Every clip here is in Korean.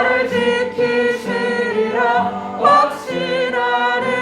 나를 지키시리라 확신하네.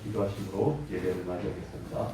기도하심으로 예배를 마치겠습니다.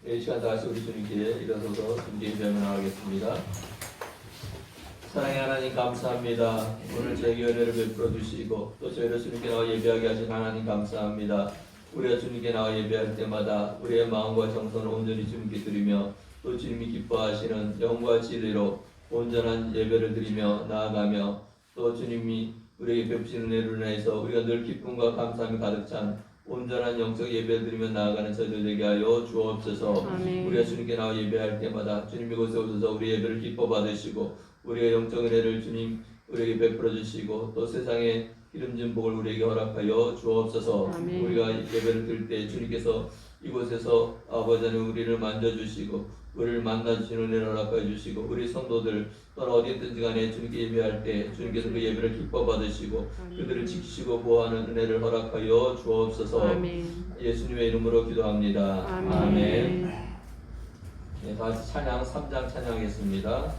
이 시간 다시 우리 주님께 일어서서 주님께 예배하며 나가겠습니다. 사랑의 하나님 감사합니다. 오늘 저에게 은혜를 베풀어 주시고 또 저희를 주님께 나와 예배하게 하신 하나님 감사합니다. 우리가 주님께 나와 예배할 때마다 우리의 마음과 정성을 온전히 주님께 드리며 또 주님이 기뻐하시는 영과 진리로 온전한 예배를 드리며 나아가며 또 주님이 우리에게 베푸시는 은혜를 인해서 우리가 늘 기쁨과 감사함이 가득 찬 온전한 영적 예배를 드리며 나아가는 저희들 되게 하여 주옵소서. 아멘. 우리가 주님께 나와 예배할 때마다 주님 이곳에 오셔서 우리 예배를 기뻐 받으시고 우리의 영적 은혜를 주님 우리에게 베풀어 주시고 또 세상에 기름진 복을 우리에게 허락하여 주옵소서. 아멘. 우리가 예배를 드릴 때 주님께서 이곳에서 아버지 하나님 우리를 만져주시고 우리를 만나주시는 은혜를 허락하여 주시고 우리 성도들 또는 어디든지 간에 주님께 예배할 때 주님께서 그 예배를 기뻐 받으시고 그들을 지키시고 보호하는 은혜를 허락하여 주옵소서. 아멘. 예수님의 이름으로 기도합니다. 아멘. 아멘. 다 같이 찬양 3장 찬양하겠습니다.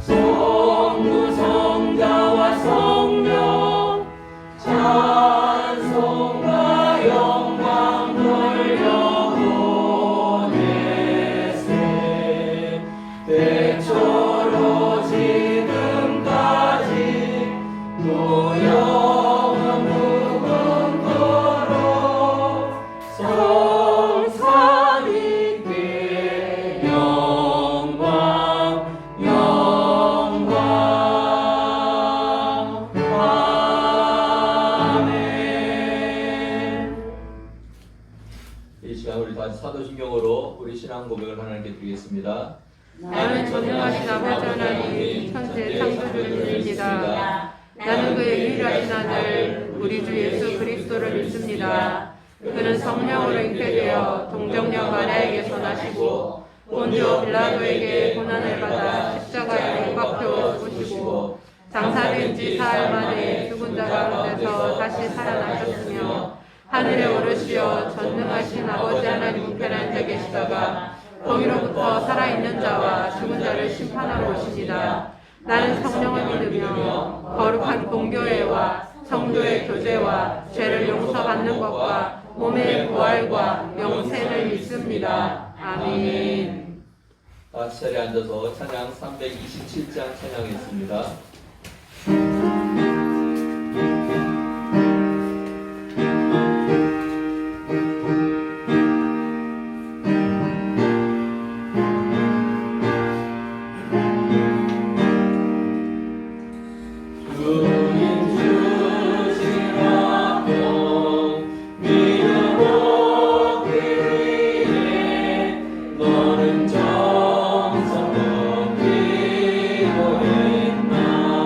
성부 성자와 성령 찬송과 영광 돌려보내세 대초로 지금까지 또 영원 무궁토록 성삼위께 영광 아멘. 이 시간 우리 다시 사도신경으로 우리 신앙 고백을 하나님께 드리겠습니다. 나는 전능하신 아버지 하나님 천지의 창조주를 믿습니다. 나는 그의 유일하신 아들 우리 주 예수 그리스도를 믿습니다. 그는 성령으로 잉태되어 동정녀 마리아에게서 나시고 본디오 빌라도에게 고난을 받아 십자가에 못 박혀 죽으시고 장사된 지 사흘 만에 죽은 자 가운데서 다시 살아나셨으며 하늘에 오르시어 전능하신 아버지 하나님 우편에 앉아 계시다가 거기로부터 살아있는 자와 죽은 자를 심판하러 오십니다. 나는 성령을 믿으며 거룩한 공교회와 성도의 교제와 죄를 용서받는 것과 몸의 부활과 영생을 믿습니다. 아멘. 다 같이 자리에 앉아서 찬양 327장 찬양하겠습니다. 너는 정성 넘기고 있나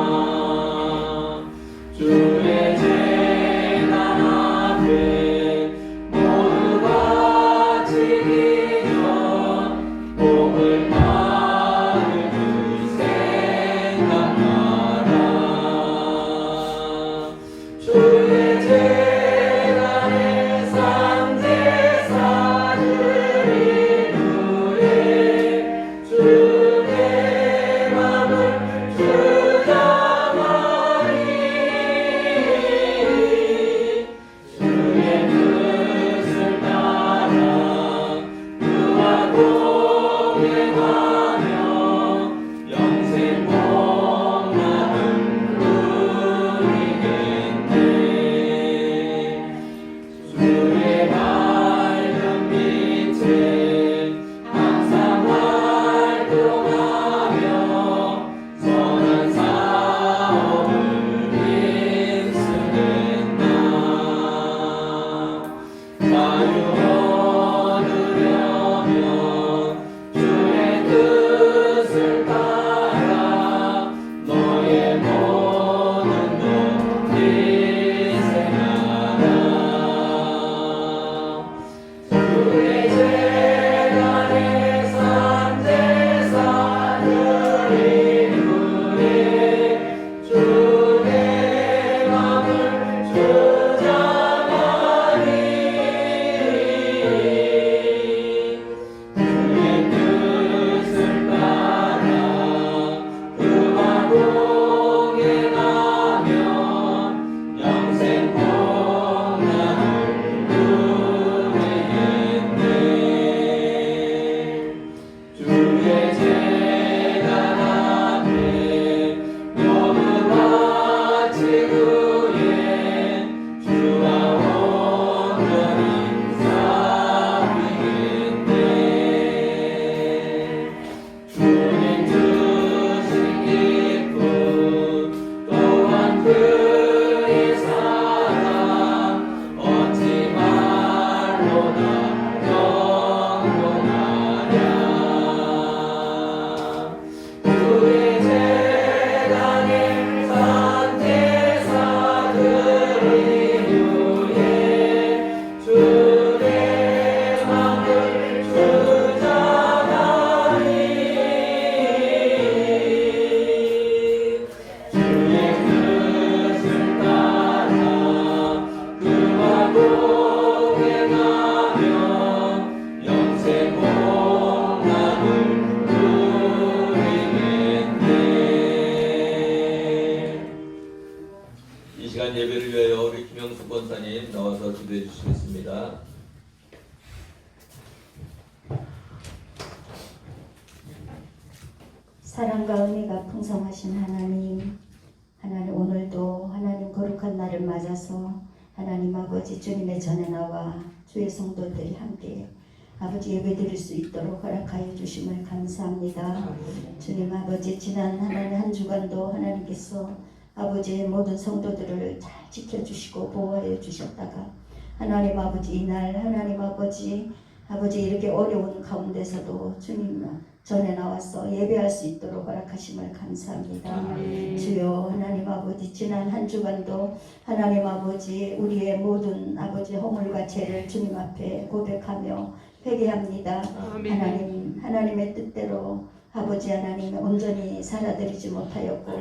시간 예배를 위하여 우리 김영숙 권사님 나와서 기도해 주시겠습니다. 사랑과 은혜가 풍성하신 하나님, 하나님 오늘도 하나님 거룩한 날을 맞아서 하나님 아버지 주님의 전에 나와 주의 성도들이 함께 아버지 예배드릴 수 있도록 허락하여 주심을 감사합니다. 주님 아버지 지난 하나님 한 주간도 하나님께서 아버지의 모든 성도들을 잘 지켜주시고 보호하여 주셨다가 하나님 아버지 이날 하나님 아버지 이렇게 어려운 가운데서도 주님 전에 나와서 예배할 수 있도록 허락하심을 감사합니다. 주여 하나님 아버지 지난 한 주간도 하나님 아버지 우리의 모든 아버지 허물과 죄를 주님 앞에 고백하며 회개합니다. 하나님의 뜻대로 아버지 하나님 온전히 살아드리지 못하였고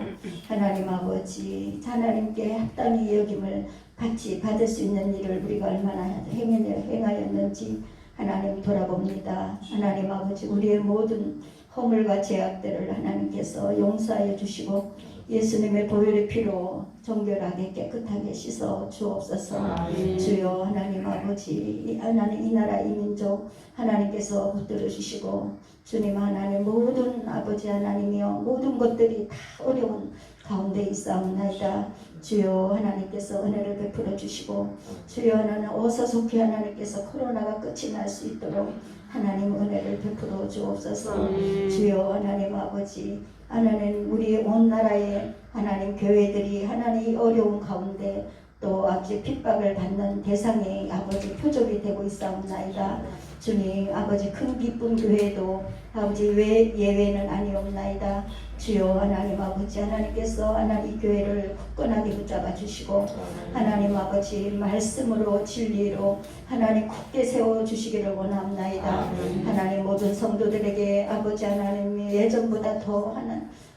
하나님 아버지 하나님께 합당히 여김을 같이 받을 수 있는 일을 우리가 얼마나 행하였는지 하나님 돌아봅니다. 하나님 아버지 우리의 모든 허물과 죄악들을 하나님께서 용서하여 주시고 예수님의 보혈의 피로 정결하게 깨끗하게 씻어 주옵소서. 주여 하나님 아버지 하나님 이 나라 이 민족 하나님께서 붙들어 주시고 주님 하나님 모든 아버지 하나님이여 모든 것들이 다 어려운 가운데 있사옵나이다. 주여 하나님께서 은혜를 베풀어 주시고 주여 하나님 어서속히 하나님께서 코로나가 끝이 날 수 있도록 하나님 은혜를 베풀어 주옵소서. 주여 하나님 아버지 하나님 우리 온 나라의 하나님 교회들이 하나님 어려운 가운데 또 아버지 핍박을 받는 대상의 아버지 표적이 되고 있사옵나이다. 주님 아버지 큰 기쁨 교회도 아버지 왜 예외는 아니옵나이다. 주여 하나님 아버지 하나님께서 하나님 교회를 굳건하게 붙잡아 주시고 하나님 아버지 말씀으로 진리로 하나님 굳게 세워 주시기를 원합나이다. 하나님 모든 성도들에게 아버지 하나님 예전보다 더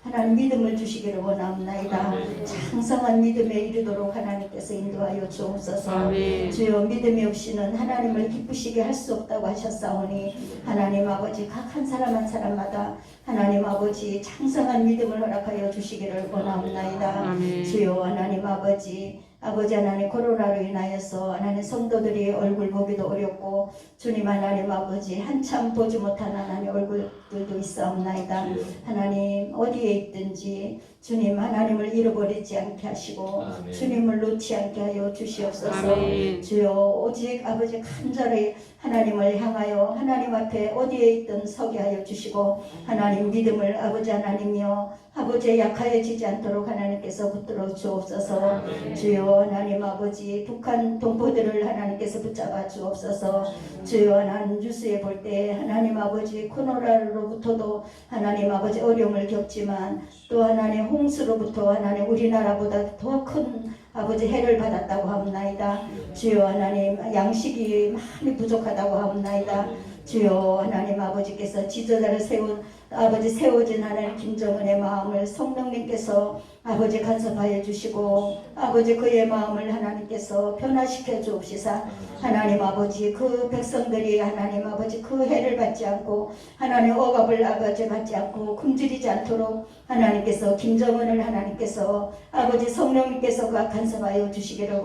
하나님 믿음을 주시기를 원합나이다. 장성한 믿음에 이르도록 하나님께서 인도하여 주옵소서. 주여 믿음이 없이는 하나님을 기쁘시게 할 수 없다고 하셨사오니 하나님 아버지 각 한 사람 한 사람마다 하나님 아버지 장성한 믿음을 허락하여 주시기를 원합나이다. 주여 하나님 아버지 하나님 코로나로 인하여서 하나님 성도들이 얼굴 보기도 어렵고 주님 하나님 아버지 한참 보지 못한 하나님 얼굴들도 있사옵나이다. 하나님 어디에 있든지 주님 하나님을 잃어버리지 않게 하시고 주님을 놓지 않게 하여 주시옵소서. 주여 오직 아버지 간절히 하나님을 향하여 하나님 앞에 어디에 있든 서게 하여 주시고 하나님 믿음을 아버지 하나님이여 아버지 약하여지지 않도록 하나님께서 붙들어 주옵소서. 주여 하나님 아버지 북한 동포들을 하나님께서 붙잡아 주옵소서. 주여 하나님 뉴스에 볼 때 하나님 아버지 코로나로부터도 하나님 아버지 어려움을 겪지만 또 하나님 홍수로부터 하나님 우리나라보다 더 큰 아버지 해를 받았다고 합나이다. 주여 하나님 양식이 많이 부족하다고 합나이다. 주여 하나님 아버지께서 지도자를 세워진 하나님 김정은의 마음을 성령님께서 아버지 간섭하여 주시고 아버지 그의 마음을 하나님께서 변화시켜 주옵시사 하나님 아버지 그 백성들이 하나님 아버지 그 해를 받지 않고 하나님 억압을 아버지 받지 않고 굶주리지 않도록 하나님께서 김정은을 하나님께서 아버지 성령님께서 간섭하여 주시기를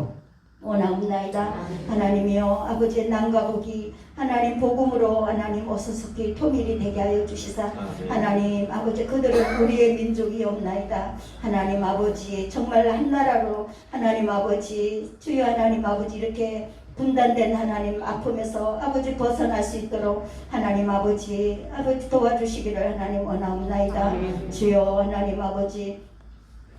원하옵나이다. 하나님이여 아버지의 남과 북이 하나님 복음으로 하나님 어서속히 통일이 되게 하여 주시사 하나님 아버지 그들은 우리의 민족이 없나이다. 하나님 아버지 정말 한나라로 하나님 아버지 주여 하나님 아버지 이렇게 분단된 하나님 아픔에서 아버지 벗어날 수 있도록 하나님 아버지 도와주시기를 하나님 원하옵나이다. 주여 하나님 아버지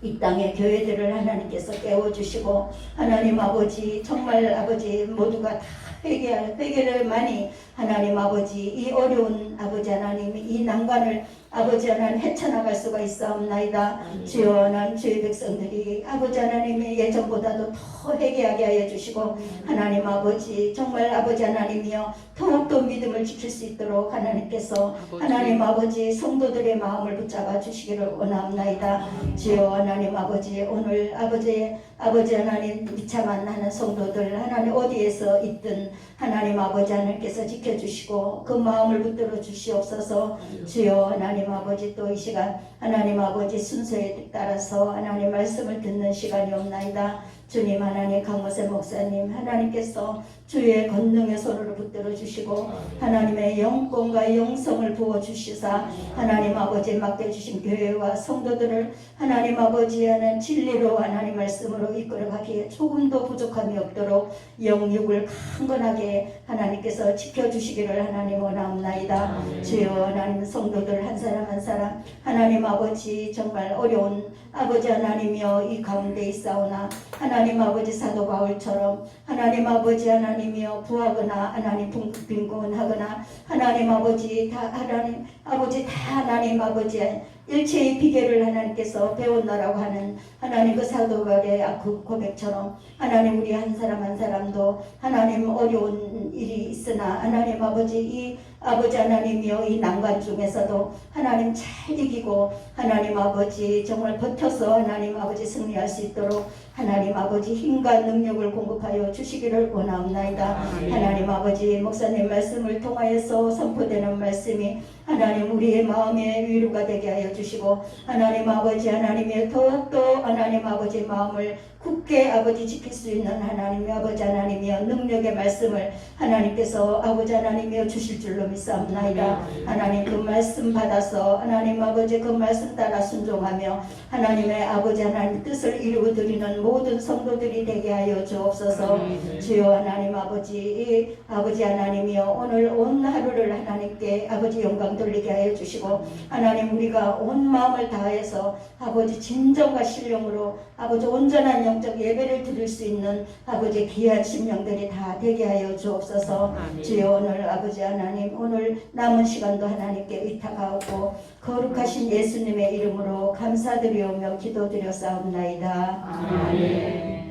이 땅의 교회들을 하나님께서 깨워주시고 하나님 아버지 정말 아버지 모두가 다 회개를 많이 하나님 아버지 이 어려운 아버지 하나님 이 난관을 아버지 하나님 헤쳐나갈 수가 있사옵나이다. 주여 하나님 주의 백성들이 아버지 하나님의 예전보다도 더 회개하게 하여 주시고 하나님 아버지 정말 아버지 하나님이여 더욱더 믿음을 지킬 수 있도록 하나님께서 하나님 아버지 성도들의 마음을 붙잡아 주시기를 원합나이다. 주여 하나님 아버지 오늘 아버지 아버지 하나님 비참한 하는 성도들 하나님 어디에서 있든 하나님 아버지 하나님께서 지켜주시고 그 마음을 붙들어 주시옵소서. 주여 하나님 아버지 또 이 시간 하나님 아버지 순서에 따라서 하나님 말씀을 듣는 시간이 없나이다. 주님 하나님 강모세 목사님 하나님께서 주의 권능의 손으로 붙들어 주시고 하나님의 영권과 영성을 부어 주시사 하나님 아버지 맡겨주신 교회와 성도들을 하나님 아버지 하는 진리로 하나님 말씀으로 이끌어가기에 조금도 부족함이 없도록 영육을 강건하게 하나님께서 지켜주시기를 하나님 원하옵나이다. 주여 하나님 성도들 한 사람 한 사람 하나님 아버지 정말 어려운 아버지 하나님이여 이 가운데 있사오나 하나님 아버지 사도 바울처럼 하나님 아버지 하나님이여 구하거나 하나님 빈곤하거나 하나님 아버지 다 하나님 아버지 일체의 비결을 하나님께서 배웠나라고 하는 하나님 그 사도 바울의 그 고백처럼 하나님 우리 한 사람 한 사람도 하나님 어려운 일이 있으나 하나님 아버지 이 아버지 하나님이여 이 난관 중에서도 하나님 잘 이기고 하나님 아버지 정말 버텨서 하나님 아버지 승리할 수 있도록 하나님 아버지 힘과 능력을 공급하여 주시기를 원하옵나이다. 하나님 아버지 목사님 말씀을 통하여서 선포되는 말씀이 하나님 우리의 마음의 위로가 되게 하여 주시고 하나님 아버지 하나님의 더욱더 하나님 아버지 마음을 굳게 아버지 지킬 수 있는 하나님의 아버지 하나님이여 능력의 말씀을 하나님께서 아버지 하나님이여 주실 줄로 믿사옵나이다. 하나님 그 말씀 받아서 하나님 아버지 그 말씀 따라 순종하며 하나님의 아버지 하나님 뜻을 이루어드리는 모든 성도들이 되게 하여 주옵소서. 주여 하나님 아버지 아버지 하나님이여 오늘 온 하루를 하나님께 아버지 영광 돌리게 하여 주시고 하나님 우리가 온 마음을 다해서 아버지 진정과 신령으로 아버지 온전한 영적 예배를 드릴 수 있는 아버지 귀한 심령들이 다 되게 하여 주옵소서. 주여 오늘 아버지 하나님 오늘 남은 시간도 하나님께 의탁하고 거룩하신 예수님의 이름으로 감사드리오며 기도드렸사옵나이다. 아멘.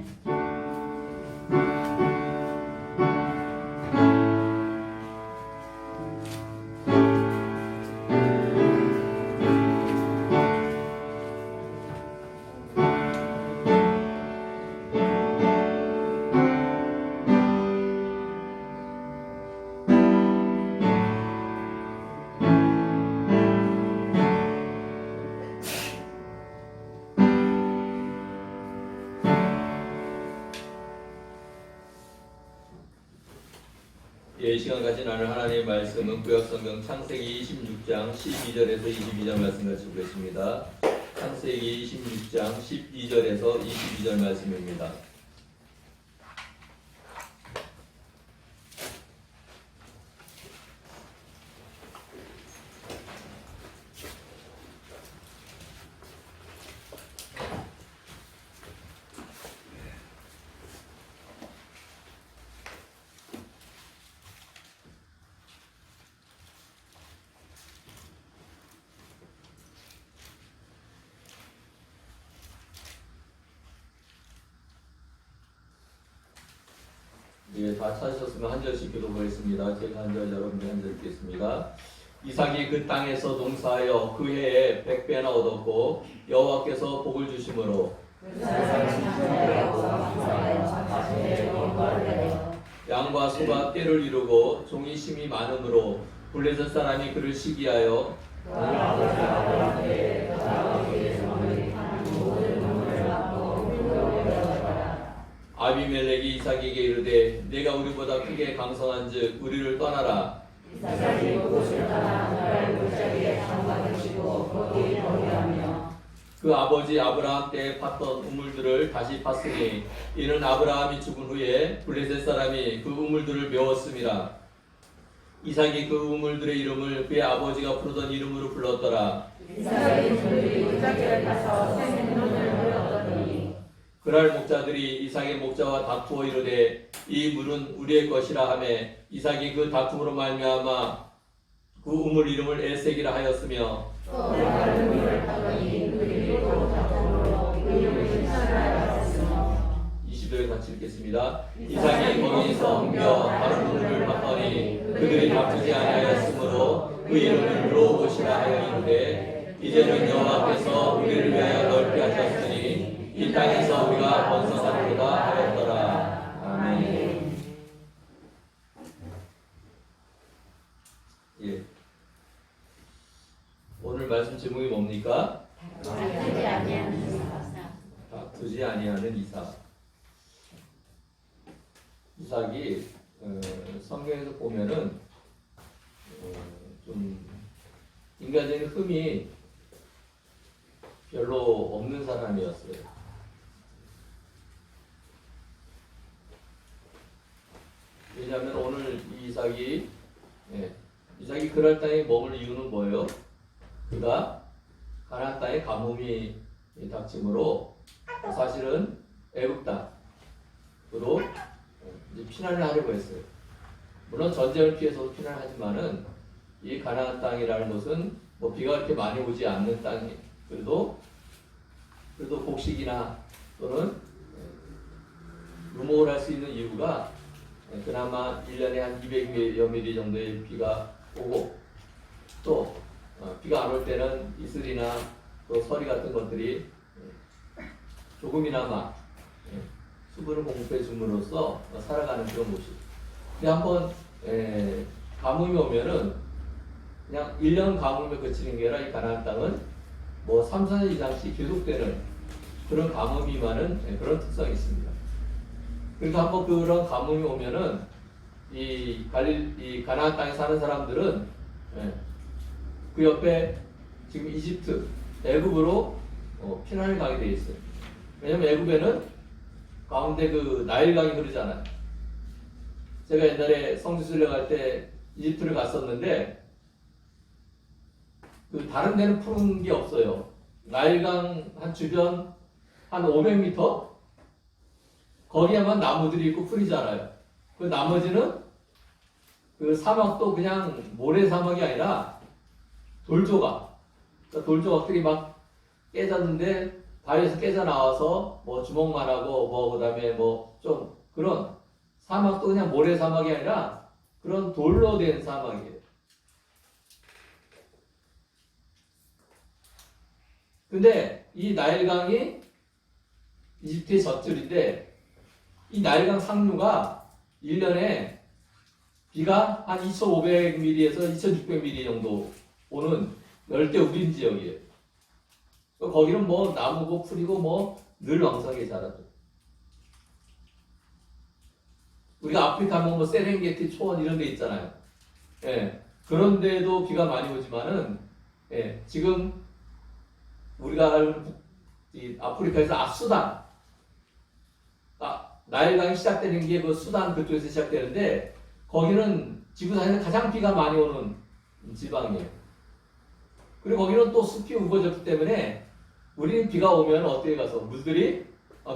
이 시간까지 나눌 하나님의 말씀은 구약성경 창세기 26장 12절에서 22절 말씀 같이 보겠습니다. 창세기 26장 12절에서 22절 말씀입니다. 예, 다 찾으셨으면 한 절씩 읽어보겠습니다. 제가 한 절, 여러분이 한 절 읽겠습니다. 이삭이 그 땅에서 농사하여 그 해에 100배나 얻었고 여호와께서 복을 주심으로 양과 소가 떼를 이루고 종이 심이 많음으로 블레셋 사람이 그를 시기하여 아비멜렉이 이삭에게 이르되 내가 우리보다 크게 강성한즉 우리를 떠나라. 이삭이 그곳을 떠나 나라의 골짜기에 장막을 치고 거기 거류하며 그 아버지 아브라함 때 팠던 우물들을 다시 팠으니 이는 아브라함이 죽은 후에 블레셋 사람이 그 우물들을 메웠음이라. 이삭이 그 우물들의 이름을 그의 아버지가 부르던 이름으로 불렀더라. 이삭이 그들이 골짜기를 타서 새 생명을 얻었더니 그날 목자들이 이삭의 목자와 다투어 이르되 이 물은 우리의 것이라 하매 이삭이 그 다툼으로 말미암아 그 우물 이름을 에색이라 하였으며 또 다른 물을 타더니 그들이 또 다툼으로 그 이름을 신사라 하였으며 20절 같이 읽겠습니다. 이삭이 거기서 옮겨 다른 우물을 봤더니 그들이 다투지 아니하였으므로 그 이름을 로봇이라 하여 이르되 이제는 여호와께서 우리를 위하여 넓게 하셨으니 이 땅에서 우리가 번성하여 뭡니까? 다투지 아니하는 다투지 아니하는 이삭. 이삭이 성경에서 보면은 좀 인간적인 흠이 별로 없는 사람이었어요. 왜냐하면 오늘 이삭이 그랄 땅에 머물 이유는 뭐예요? 그가 가나안 땅에 가뭄이 닥침으로 사실은 애굽 땅으로 이제 피난을 하려고 했어요. 물론 전쟁을 피해서 피난을 하지만은 이 가나안 땅이라는 것은 뭐 비가 그렇게 많이 오지 않는 땅이 그래도 곡식이나 또는 루목을 할 수 있는 이유가 그나마 1년에 한 200여 미리 정도의 비가 오고 또 비가 안 올 때는 이슬이나 또 서리 같은 것들이 조금이나마 수분을 공급해 줌으로써 살아가는 그런 곳이. 근데 한번 가뭄이 오면은 그냥 1년 가뭄에 그치는 게 아니라 이 가나안 땅은 뭐 3, 4년 이상씩 계속되는 그런 가뭄이 많은 그런 특성이 있습니다. 그러니까 한번 그런 가뭄이 오면은 이 가나안 땅에 사는 사람들은 그 옆에 지금 이집트, 애굽으로 피난을 가게 돼 있어요. 왜냐면 애굽에는 가운데 그 나일강이 흐르잖아요. 제가 옛날에 성지순례 갈 때 이집트를 갔었는데 그 다른 데는 푸른 게 없어요. 나일강 한 주변 한 500m 거기에만 나무들이 있고 풀이 자라요. 그 나머지는 그 사막도 그냥 모래 사막이 아니라 돌조각. 그러니까 돌조각들이 막 깨졌는데 바위에서 깨져 나와서 뭐 주먹만 하고 뭐 그다음에 뭐 좀 그런 사막도 그냥 모래 사막이 아니라 그런 돌로 된 사막이에요. 근데 이 나일강이 이집트의 젖줄인데 이 나일강 상류가 1년에 비가 한 2,500mm에서 2,600mm 정도 오는 열대 우림 지역이에요. 거기는 뭐 나무고 풀이고 뭐 늘 왕성하게 자라죠. 우리가 아프리카 하면 뭐 세렝게티 초원 이런 데 있잖아요. 예. 그런 데도 비가 많이 오지만은 지금 우리가 알고 이 아프리카에서 수단 나일강이 시작되는 게 그 수단 그쪽에서 시작되는데 거기는 지구상에서 가장 비가 많이 오는 지방이에요. 그리고 거기는 또 숲이 우거졌기 때문에 우리는 비가 오면 어디에 가서 물들이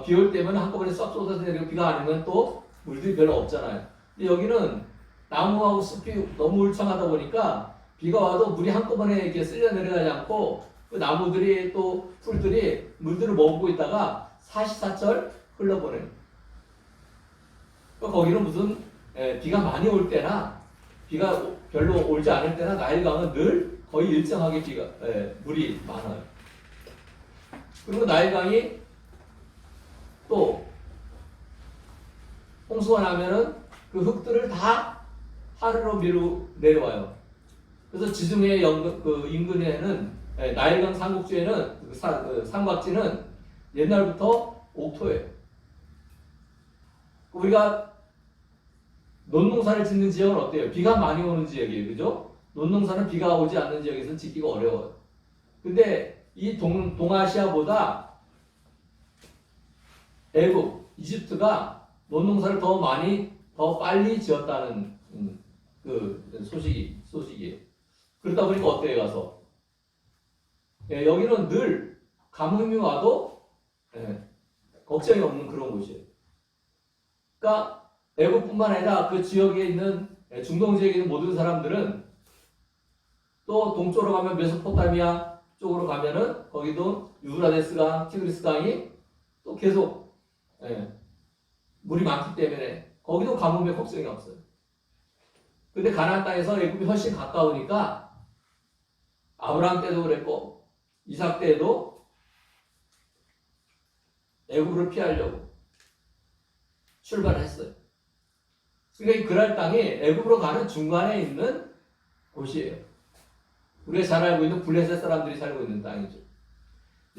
비 올 때면 한꺼번에 쏙 쏟아져 내리고 비가 안 오면 또 물들이 별로 없잖아요. 근데 여기는 나무하고 숲이 너무 울창하다 보니까 비가 와도 물이 한꺼번에 이렇게 쓸려 내려가지 않고 그 나무들이 또 풀들이 물들을 머금고 있다가 사시사철 흘러보내요. 거기는 무슨 비가 많이 올 때나 비가 별로 오지 않을 때나 나일강은 늘 거의 일정하게 물이 많아요. 그리고 나일강이 또 홍수가 나면은 그 흙들을 다 하루로 내려와요. 그래서 지중해 그 인근에는 나일강 삼국지에는 그 삼각지는 옛날부터 옥토예요. 우리가 논농사를 짓는 지역은 어때요? 비가 많이 오는 지역이에요. 그죠? 논농사는 비가 오지 않는 지역에서는 짓기가 어려워요. 근데 이 동아시아보다 애국, 이집트가 논농사를 더 빨리 지었다는 그 소식이에요. 그러다 보니까 어때요, 가서? 여기는 늘 가뭄이 와도 걱정이 없는 그런 곳이에요. 그러니까 애국뿐만 아니라 그 지역에 있는 중동 지역에 있는 모든 사람들은 또 동쪽으로 가면 메소포타미아 쪽으로 가면은 거기도 유브라데스강, 티그리스강이 또 계속 물이 많기 때문에 거기도 가뭄에 걱정이 없어요. 근데 가나안 땅에서 애굽이 훨씬 가까우니까 아브라함 때도 그랬고 이삭 때도 애굽을 피하려고 출발했어요. 그러니까 이 그랄 땅이 애굽으로 가는 중간에 있는 곳이에요. 우리가 잘 알고 있는 블레셋 사람들이 살고 있는 땅이죠.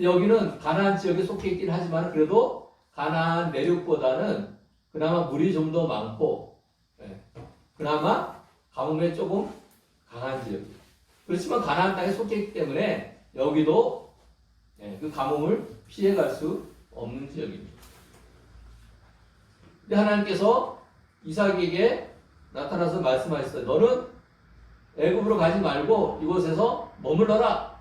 여기는 가나안 지역에 속해 있긴 하지만 그래도 가나안 내륙보다는 그나마 물이 좀 더 많고 그나마 가뭄에 조금 강한 지역이에요. 그렇지만 가나안 땅에 속해 있기 때문에 여기도 그 가뭄을 피해갈 수 없는 지역입니다. 근데 하나님께서 이삭에게 나타나서 말씀하셨어요. 너는 애굽으로 가지 말고 이곳에서 머물러라.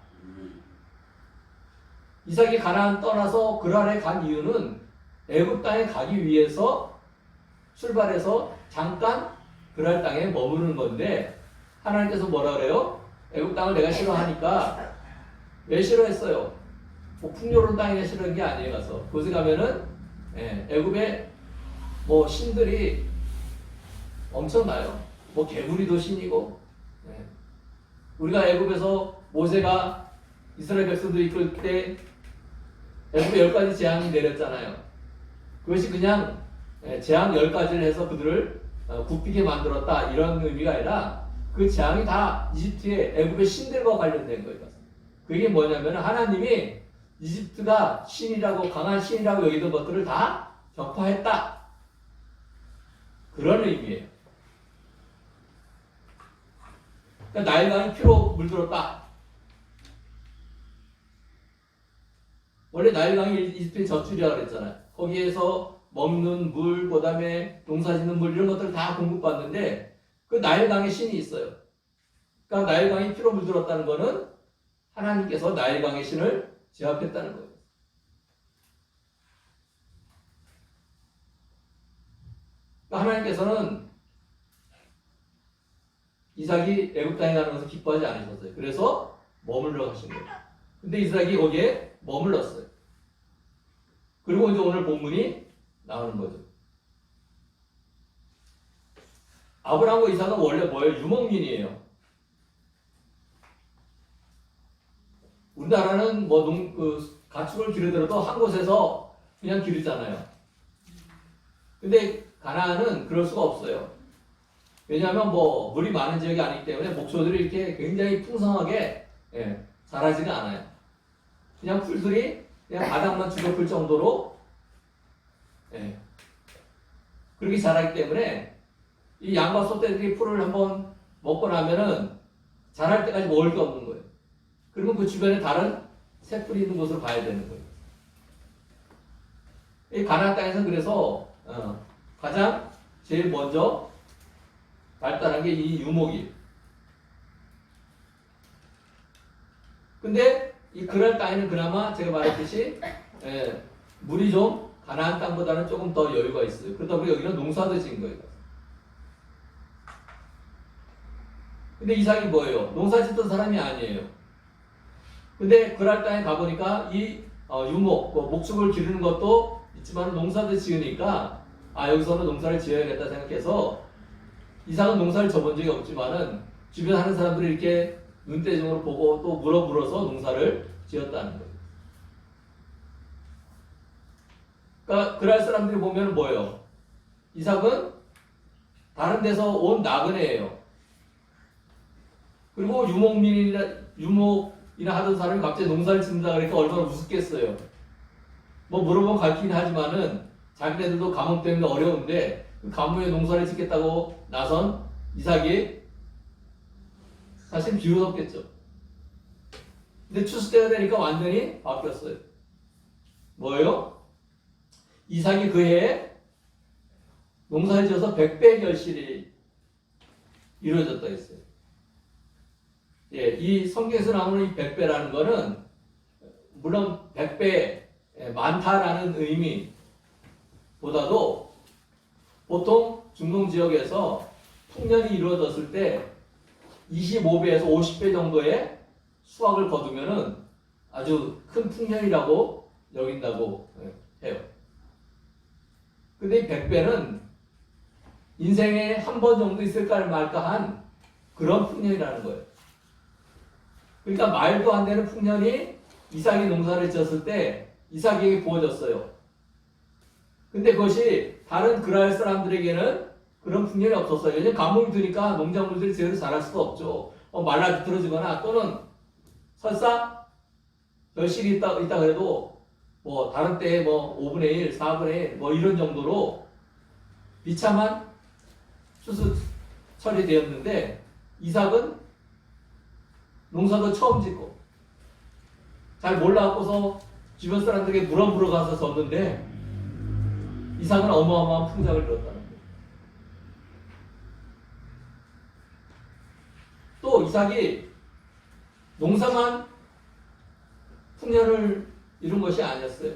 이삭이 가나안 떠나서 그랄에 간 이유는 애굽 땅에 가기 위해서 출발해서 잠깐 그랄 땅에 머무르는 건데 하나님께서 뭐라 그래요? 애굽 땅을 내가 싫어하니까. 왜 싫어했어요? 뭐 풍요로운 땅이나 싫어한 게 아니에요. 가서 그곳에 가면은 애굽의 뭐 신들이 엄청나요. 뭐 개구리도 신이고 우리가 애굽에서 모세가 이스라엘 백성들 이끌 때 애굽에 10가지 재앙이 내렸잖아요. 그것이 그냥 재앙 10가지를 해서 그들을 굽히게 만들었다 이런 의미가 아니라 그 재앙이 다 이집트의 애굽의 신들과 관련된 거예요. 그게 뭐냐면 하나님이 이집트가 신이라고 강한 신이라고 여기던 것들을 다 격파했다. 그런 의미예요. 그러니까 나일강이 피로 물들었다. 원래 나일강이 이집트의 젖줄이라고 그랬잖아요. 거기에서 먹는 물, 그 다음에 농사짓는 물 이런 것들을 다 공급받는데 그 나일강에 신이 있어요. 그러니까 나일강이 피로 물들었다는 거는 하나님께서 나일강의 신을 제압했다는 거예요. 그러니까 하나님께서는 이삭이 애굽 땅에 가는 것을 기뻐하지 않으셨어요. 그래서 머물러 가신 거예요. 근데 이삭이 거기에 머물렀어요. 그리고 이제 오늘 본문이 나오는 거죠. 아브라함과 이삭은 원래 뭐예요? 유목민이에요. 우리나라는 뭐 가축을 기르더라도 한 곳에서 그냥 기르잖아요. 근데 가나안은 그럴 수가 없어요. 왜냐하면 뭐 물이 많은 지역이 아니기 때문에 목초들이 이렇게 굉장히 풍성하게 자라지가 않아요. 그냥 풀들이 그냥 바닥만 주접을 정도로 그렇게 자라기 때문에 이 양과 소떼들이 풀을 한번 먹고 나면은 자랄 때까지 먹을 게 없는 거예요. 그러면 그 주변에 다른 새풀이 있는 곳으로 가야 되는 거예요. 이 가나안 땅에서는 그래서 가장 제일 먼저 발달한 게 이 유목이에요. 근데 이 그랄 땅에는 그나마 제가 말했듯이 물이 좀 가나안 땅보다는 조금 더 여유가 있어요. 그러다 보니 여기는 농사도 지은 거예요. 근데 이삭이 뭐예요? 농사 짓던 사람이 아니에요. 근데 그랄 땅에 가보니까 이 유목, 목축을 기르는 것도 있지만 농사도 지으니까 여기서는 농사를 지어야겠다 생각해서 이삭은 농사를 져본 적이 없지만은 주변 하는 사람들이 이렇게 눈대중으로 보고 또 물어서 농사를 지었다는 거예요. 그러니까 그랄 사람들이 보면 뭐예요? 이삭은 다른 데서 온 나그네예요. 그리고 유목이나 하던 사람이 갑자기 농사를 짓는다 그러니까 얼마나 우습겠어요. 뭐 물어보면 가르치긴 하지만은 자기네들도 가뭄 때문에 어려운데 그 가뭄에 농사를 짓겠다고 나선 이삭이 사실 비웃었겠죠. 근데 추수 때가 되니까 완전히 바뀌었어요. 뭐예요? 이삭이 그 해에 농사를 지어서 100배 결실이 이루어졌다 했어요. 이 성경에서 나오는 이 100배라는 거는 물론 100배 많다라는 의미보다도 보통 중동 지역에서 풍년이 이루어졌을 때 25배에서 50배 정도의 수확을 거두면은 아주 큰 풍년이라고 여긴다고 해요. 근데 이 100배는 인생에 한 번 정도 있을까 말까 한 그런 풍년이라는 거예요. 그러니까 말도 안 되는 풍년이 이삭이 농사를 지었을 때 이삭에게 부어졌어요. 근데 그것이 다른 그랄 사람들에게는 그런 풍년이 없었어요. 왜냐면 가뭄이 드니까 농작물들이 제대로 자랄 수도 없죠. 말라 비틀어지거나 또는 설사 결실이 있다 그래도 뭐 다른 때에 뭐 5분의 1, 4분의 1 뭐 이런 정도로 비참한 추수 처리되었는데 이삭은 농사도 처음 짓고 잘 몰라갖고서 주변 사람들에게 물어 가서 졌는데 이삭은 어마어마한 풍작을 이뤘다는 거예요. 또 이삭이 농사만 풍년을 이룬 것이 아니었어요.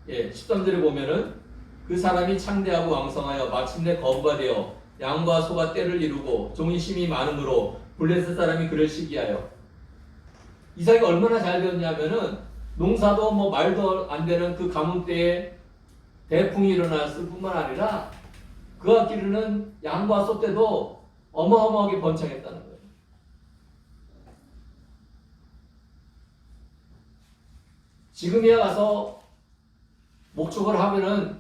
13절에 보면은 그 사람이 창대하고 왕성하여 마침내 거부가 되어 양과 소가 때를 이루고 종이 심이 많음으로 블레셋 사람이 그를 시기하여. 이삭이 얼마나 잘 되었냐면은 농사도 뭐 말도 안 되는 그 가뭄 때에 대풍이 일어났을 뿐만 아니라 그가 기르는 양과 소 때도 어마어마하게 번창했다는 거예요. 지금이야 가서 목축을 하면은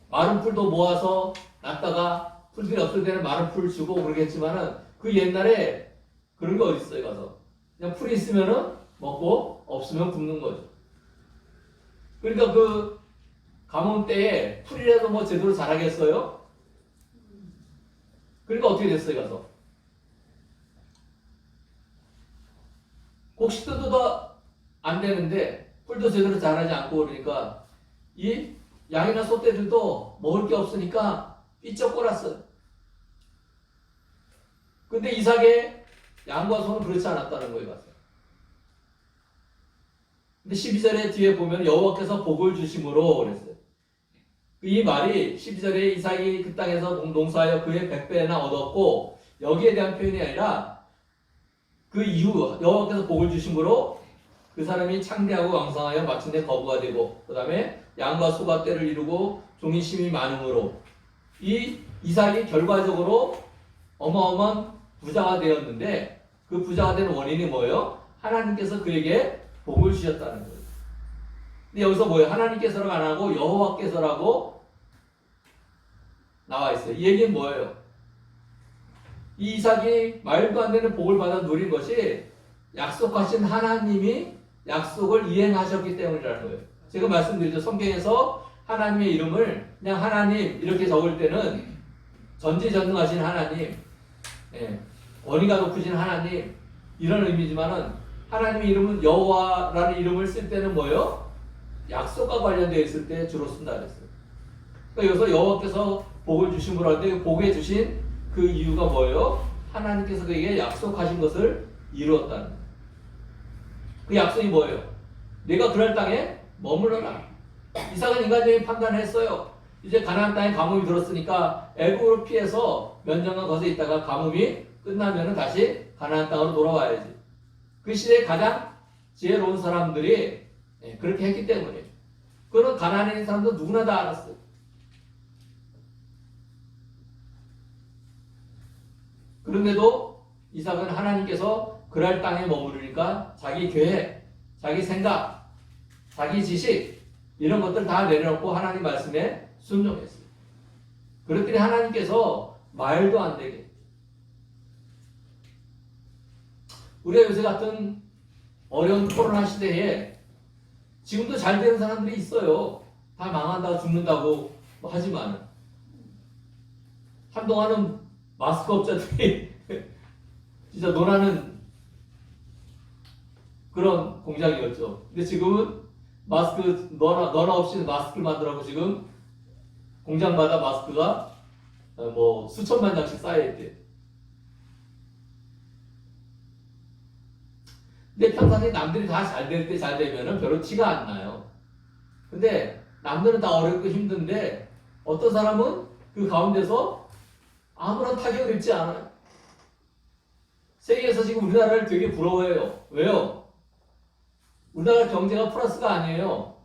마른 풀도 모아서 놨다가 풀들이 없을 때는 마른 풀 주고 그러겠지만은 그 옛날에 그런 게 어디 있어요 가서 그냥 풀이 있으면은 먹고 없으면 굶는 거죠. 그러니까 그 가뭄 때에 풀이라도 뭐 제대로 자라겠어요? 그러니까 어떻게 됐어요 가서 곡식도 안 되는데 풀도 제대로 자라지 않고 그러니까 이 양이나 소떼들도 먹을 게 없으니까 삐쩍거렸어요. 근데 이삭의 양과 소는 그렇지 않았다는 거예요 가서. 근데 12절에 뒤에 보면 여호와께서 복을 주심으로 그랬어요. 이 말이 12절에 이삭이 그 땅에서 농사하여 그의 100배나 얻었고 여기에 대한 표현이 아니라 그 이후 여호와께서 복을 주심으로 그 사람이 창대하고 왕성하여 마침내 거부가 되고 그 다음에 양과 소가 때를 이루고 종이 심이 많음으로 이 이삭이 결과적으로 어마어마한 부자가 되었는데 그 부자가 된 원인이 뭐예요? 하나님께서 그에게 복을 주셨다는 거예요. 근데 여기서 뭐예요? 하나님께서라고 안 하고 여호와께서라고 나와 있어요. 이 얘기는 뭐예요? 이 이삭이 말도 안 되는 복을 받아 누린 것이 약속하신 하나님이 약속을 이행하셨기 때문이라는 거예요. 제가 말씀드렸죠. 성경에서 하나님의 이름을 그냥 하나님 이렇게 적을 때는 전지전능하신 하나님, 권위가 높으신 하나님 이런 의미지만은 하나님의 이름은 여호와라는 이름을 쓸 때는 뭐예요? 약속과 관련되어 있을 때 주로 쓴다 그랬어요. 그러니까 여기서 여호와께서 복을 주심으로 할 때 복에 주신 그 이유가 뭐예요? 하나님께서 그에게 약속하신 것을 이루었다는 거예요. 그 약속이 뭐예요? 내가 그럴 땅에 머물러라. 이삭은 인간적인 판단을 했어요. 이제 가나안 땅에 가뭄이 들었으니까 애굽으로 피해서 몇 년간 거기서 있다가 가뭄이 끝나면은 다시 가나안 땅으로 돌아와야지. 그 시대에 가장 지혜로운 사람들이 그렇게 했기 때문에 그거는 가나안에 있는 사람도 누구나 다 알았어요. 그런데도 이삭은 하나님께서 그랄 땅에 머무르니까 자기 계획, 자기 생각, 자기 지식 이런 것들 다 내려놓고 하나님 말씀에 순종했어요. 그랬더니 하나님께서 말도 안 되게 우리가 요새 같은 어려운 코로나 시대에 지금도 잘 되는 사람들이 있어요. 다 망한다고 죽는다고 하지만 한동안은 마스크 업자들이 진짜 논하는 그런 공장이었죠. 근데 지금은 마스크 너나 없이 마스크를 만들라고 지금 공장마다 마스크가 뭐 수천만 장씩 쌓여있대. 근데 평상시에 남들이 다 잘 될 때 잘 되면은 별로 티가 안 나요. 근데 남들은 다 어렵고 힘든데 어떤 사람은 그 가운데서 아무런 타격을 입지 않아요. 세계에서 지금 우리나라를 되게 부러워해요. 왜요? 우리나라 경제가 플러스가 아니에요.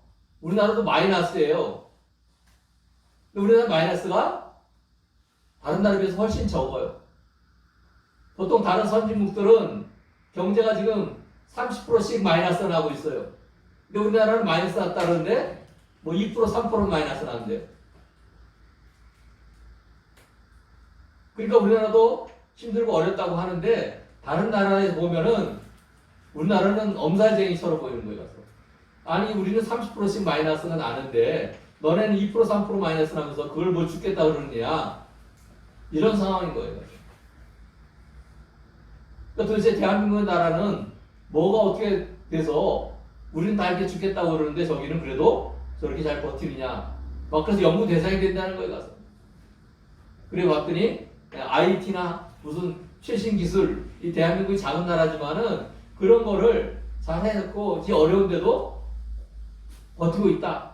우리나라도 마이너스예요. 근데 우리나라 마이너스가 다른 나라에 비해서 훨씬 적어요. 보통 다른 선진국들은 경제가 지금 30%씩 마이너스 나고 있어요. 근데 우리나라는 마이너스 났다는데 뭐 2% 3% 마이너스 나는데요. 그러니까 우리나라도 힘들고 어렵다고 하는데 다른 나라에 보면은 우리나라는 엄살쟁이처럼 보이는 거예요. 아니 우리는 30%씩 마이너스가 나는데 너네는 2% 3% 마이너스 나면서 그걸 뭐 죽겠다 그러느냐 이런 상황인 거예요. 그러니까 도대체 대한민국 나라는 뭐가 어떻게 돼서 우리는 다 이렇게 죽겠다고 그러는데 저기는 그래도 저렇게 잘 버티느냐 막 그래서 연구 대상이 된다는 거예요. 가서 그래 봤더니 IT나 무슨 최신 기술 이 대한민국이 작은 나라지만은 그런 거를 잘 해놓고 이 어려운데도 버티고 있다.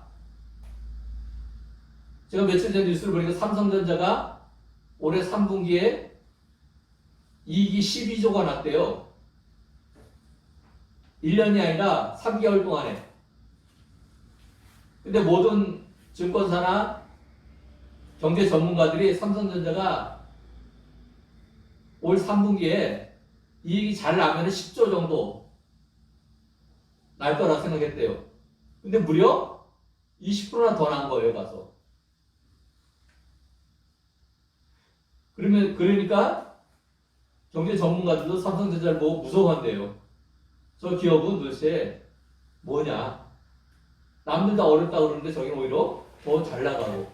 제가 며칠 전 뉴스를 보니까 삼성전자가 올해 3분기에 이익이 12조가 났대요. 1년이 아니라 3개월 동안에. 근데 모든 증권사나 경제 전문가들이 삼성전자가 올 3분기에 이익이 잘 나면 10조 정도 날 거라 생각했대요. 근데 무려 20%나 더 난 거예요, 가서. 그러니까 경제 전문가들도 삼성전자를 보고 무서워한대요. 저 기업은 도대체 뭐냐? 남들 다 어렵다 그러는데 저기는 오히려 더 잘 나가고.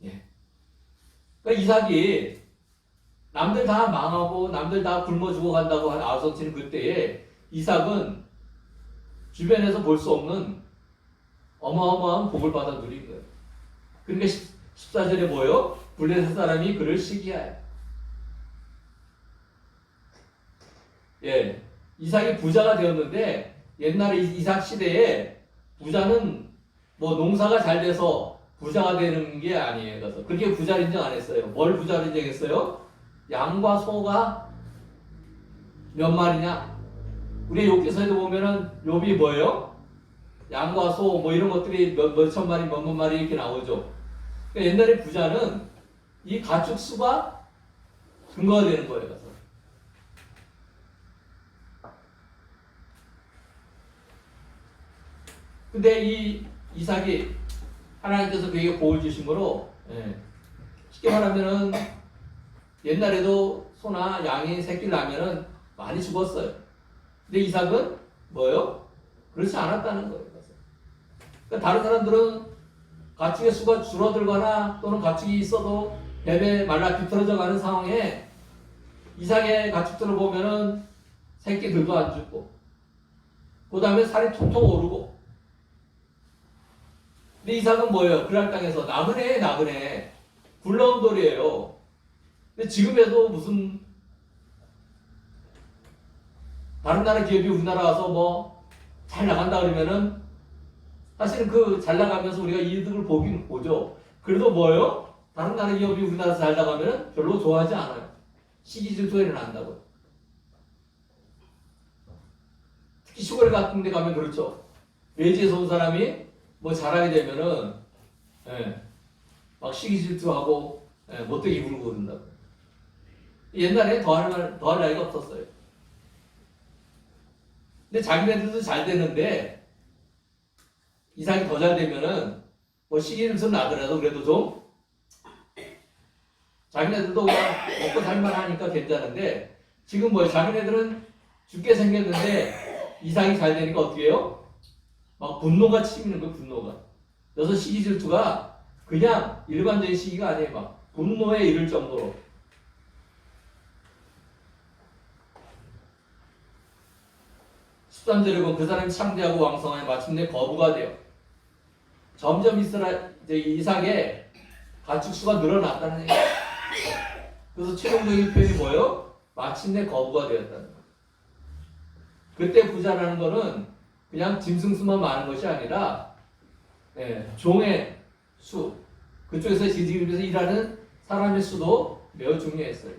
예. 그러니까 이삭이 남들 다 망하고 남들 다 굶어 죽어간다고 아우성치는 그때에 이삭은 주변에서 볼 수 없는 어마어마한 복을 받아 누린 거예요. 그러니까 14절에 뭐예요? 블레셋 사람이 그를 시기하여. 예, 이삭이 부자가 되었는데 옛날에 이삭 시대에 부자는 뭐 농사가 잘 돼서 부자가 되는 게 아니에요. 그래서 그렇게 부자를 인정 안 했어요. 뭘 부자를 인정했어요? 양과 소가 몇 마리냐? 우리 욥기서에도 보면은 욥이 뭐예요? 양과 소 뭐 이런 것들이 몇천 마리 몇만 마리 이렇게 나오죠. 그러니까 옛날에 부자는 이 가축 수가 근거가 되는 거예요. 그래서. 근데 이 이삭이 하나님께서 그에게 복을 주심으로 쉽게 말하면은 옛날에도 소나 양이 새끼를 낳으면은 많이 죽었어요. 근데 이삭은 뭐예요? 그렇지 않았다는 거예요. 그러니까 다른 사람들은 가축의 수가 줄어들거나 또는 가축이 있어도 뱀에 말라 비틀어져 가는 상황에 이삭의 가축들을 보면은 새끼들도 안 죽고 그 다음에 살이 톡톡 오르고. 근데 이삭은 뭐예요? 그랄 땅에서 나그네 굴러온 돌이에요. 근데 지금에도 무슨 다른 나라 기업이 우리나라 와서 뭐 잘 나간다 그러면은 사실은 그 잘 나가면서 우리가 이득을 보긴 보죠. 그래도 뭐예요? 다른 나라 기업이 우리나라에서 잘 나가면은 별로 좋아하지 않아요. 시기 질투가 일어난다고. 특히 시골 같은 데 가면 그렇죠. 외지에서 온 사람이 뭐 잘하게 되면은 막 시기 질투하고 못되게 굴고 그런다고. 옛날에 더할 나위가 없었어요. 근데 자기네들도 잘 되는데 이삭이 더 잘 되면은 뭐 시기를 좀 나더라도 그래도 좀 자기네들도 그냥 먹고 살만하니까 괜찮은데 지금 뭐 자기네들은 죽게 생겼는데 이삭이 잘 되니까 어떻게 해요? 막 분노가 치미는 거예요. 분노가. 그래서 시기 질투가 그냥 일반적인 시기가 아니에요. 막 분노에 이를 정도로. 13절에 보면 그 사람이 창대하고 왕성하여 마침내 거부가 되어 점점 이삭의 가축수가 늘어났다는 얘기예요. 그래서 최종적인 표현이 뭐예요? 마침내 거부가 되었다는 거예요. 그때 부자라는 거는 그냥 짐승수만 많은 것이 아니라 종의 수, 그쪽에서 지지면서 일하는 사람의 수도 매우 중요했어요.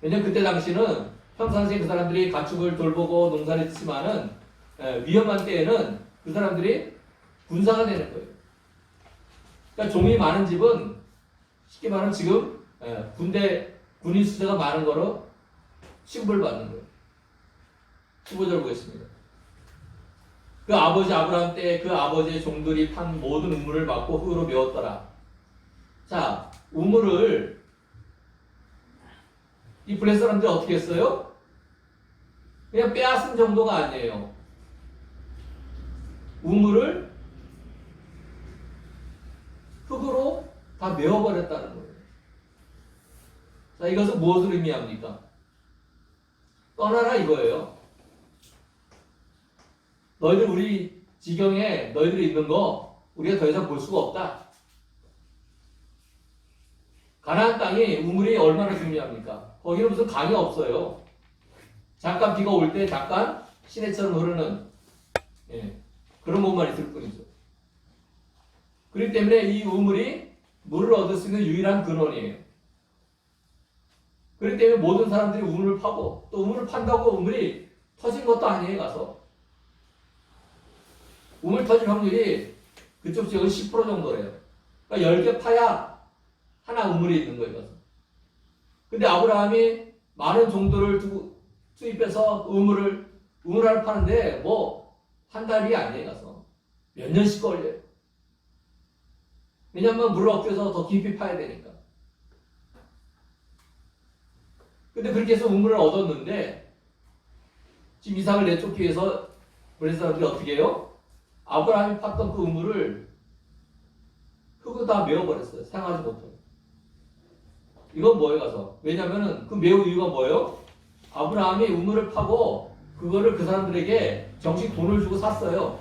왜냐면 그때 당시는 평상시에 그 사람들이 가축을 돌보고 농사를 짓지만은 위험한 때에는 그 사람들이 군사가 되는 거예요. 그러니까 종이 많은 집은 쉽게 말하면 지금 군인 수대가 많은 거로 취급을 받는 거예요. 15절 보겠습니다. 그 아버지 아브라함 때 그 아버지의 종들이 판 모든 우물을 막고 흙으로 메웠더라. 자, 우물을 이 블레셋 사람들이 어떻게 했어요? 그냥 빼앗은 정도가 아니에요. 우물을 흙으로 다 메워버렸다는 거예요. 자, 이것은 무엇을 의미합니까? 떠나라 이거예요. 너희들 우리 지경에 너희들이 있는 거 우리가 더 이상 볼 수가 없다. 가나안 땅이 우물이 얼마나 중요합니까? 거기는 무슨 강이 없어요. 잠깐 비가 올 때 잠깐 시내처럼 흐르는 그런 곳만 있을 뿐이죠. 그렇기 때문에 이 우물이 물을 얻을 수 있는 유일한 근원이에요. 그렇기 때문에 모든 사람들이 우물을 파고 또 우물을 판다고 우물이 터진 것도 아니에요. 가서 우물 터질 확률이 그쪽 지역은 10% 정도래요. 그러니까 10개 파야 하나 우물이 있는 거예요. 가서. 근데 아브라함이 많은 종들을 투입해서 우물을 파는데 뭐 한 달이 아니에요. 가서 몇 년씩 걸려요. 왜냐하면 물을 얻기 위해서 더 깊이 파야 되니까. 근데 그렇게 해서 우물을 얻었는데 지금 이삭을 내쫓기 위해서 블레셋 사람들이 어떻게 해요? 아브라함이 팠던 그 우물을 흙으로 다 메워버렸어요. 사용하지 못하고. 이건 뭐예요? 가서 왜냐하면 그 메울 이유가 뭐예요? 아브라함이 우물을 파고 그거를 그 사람들에게 정식 돈을 주고 샀어요.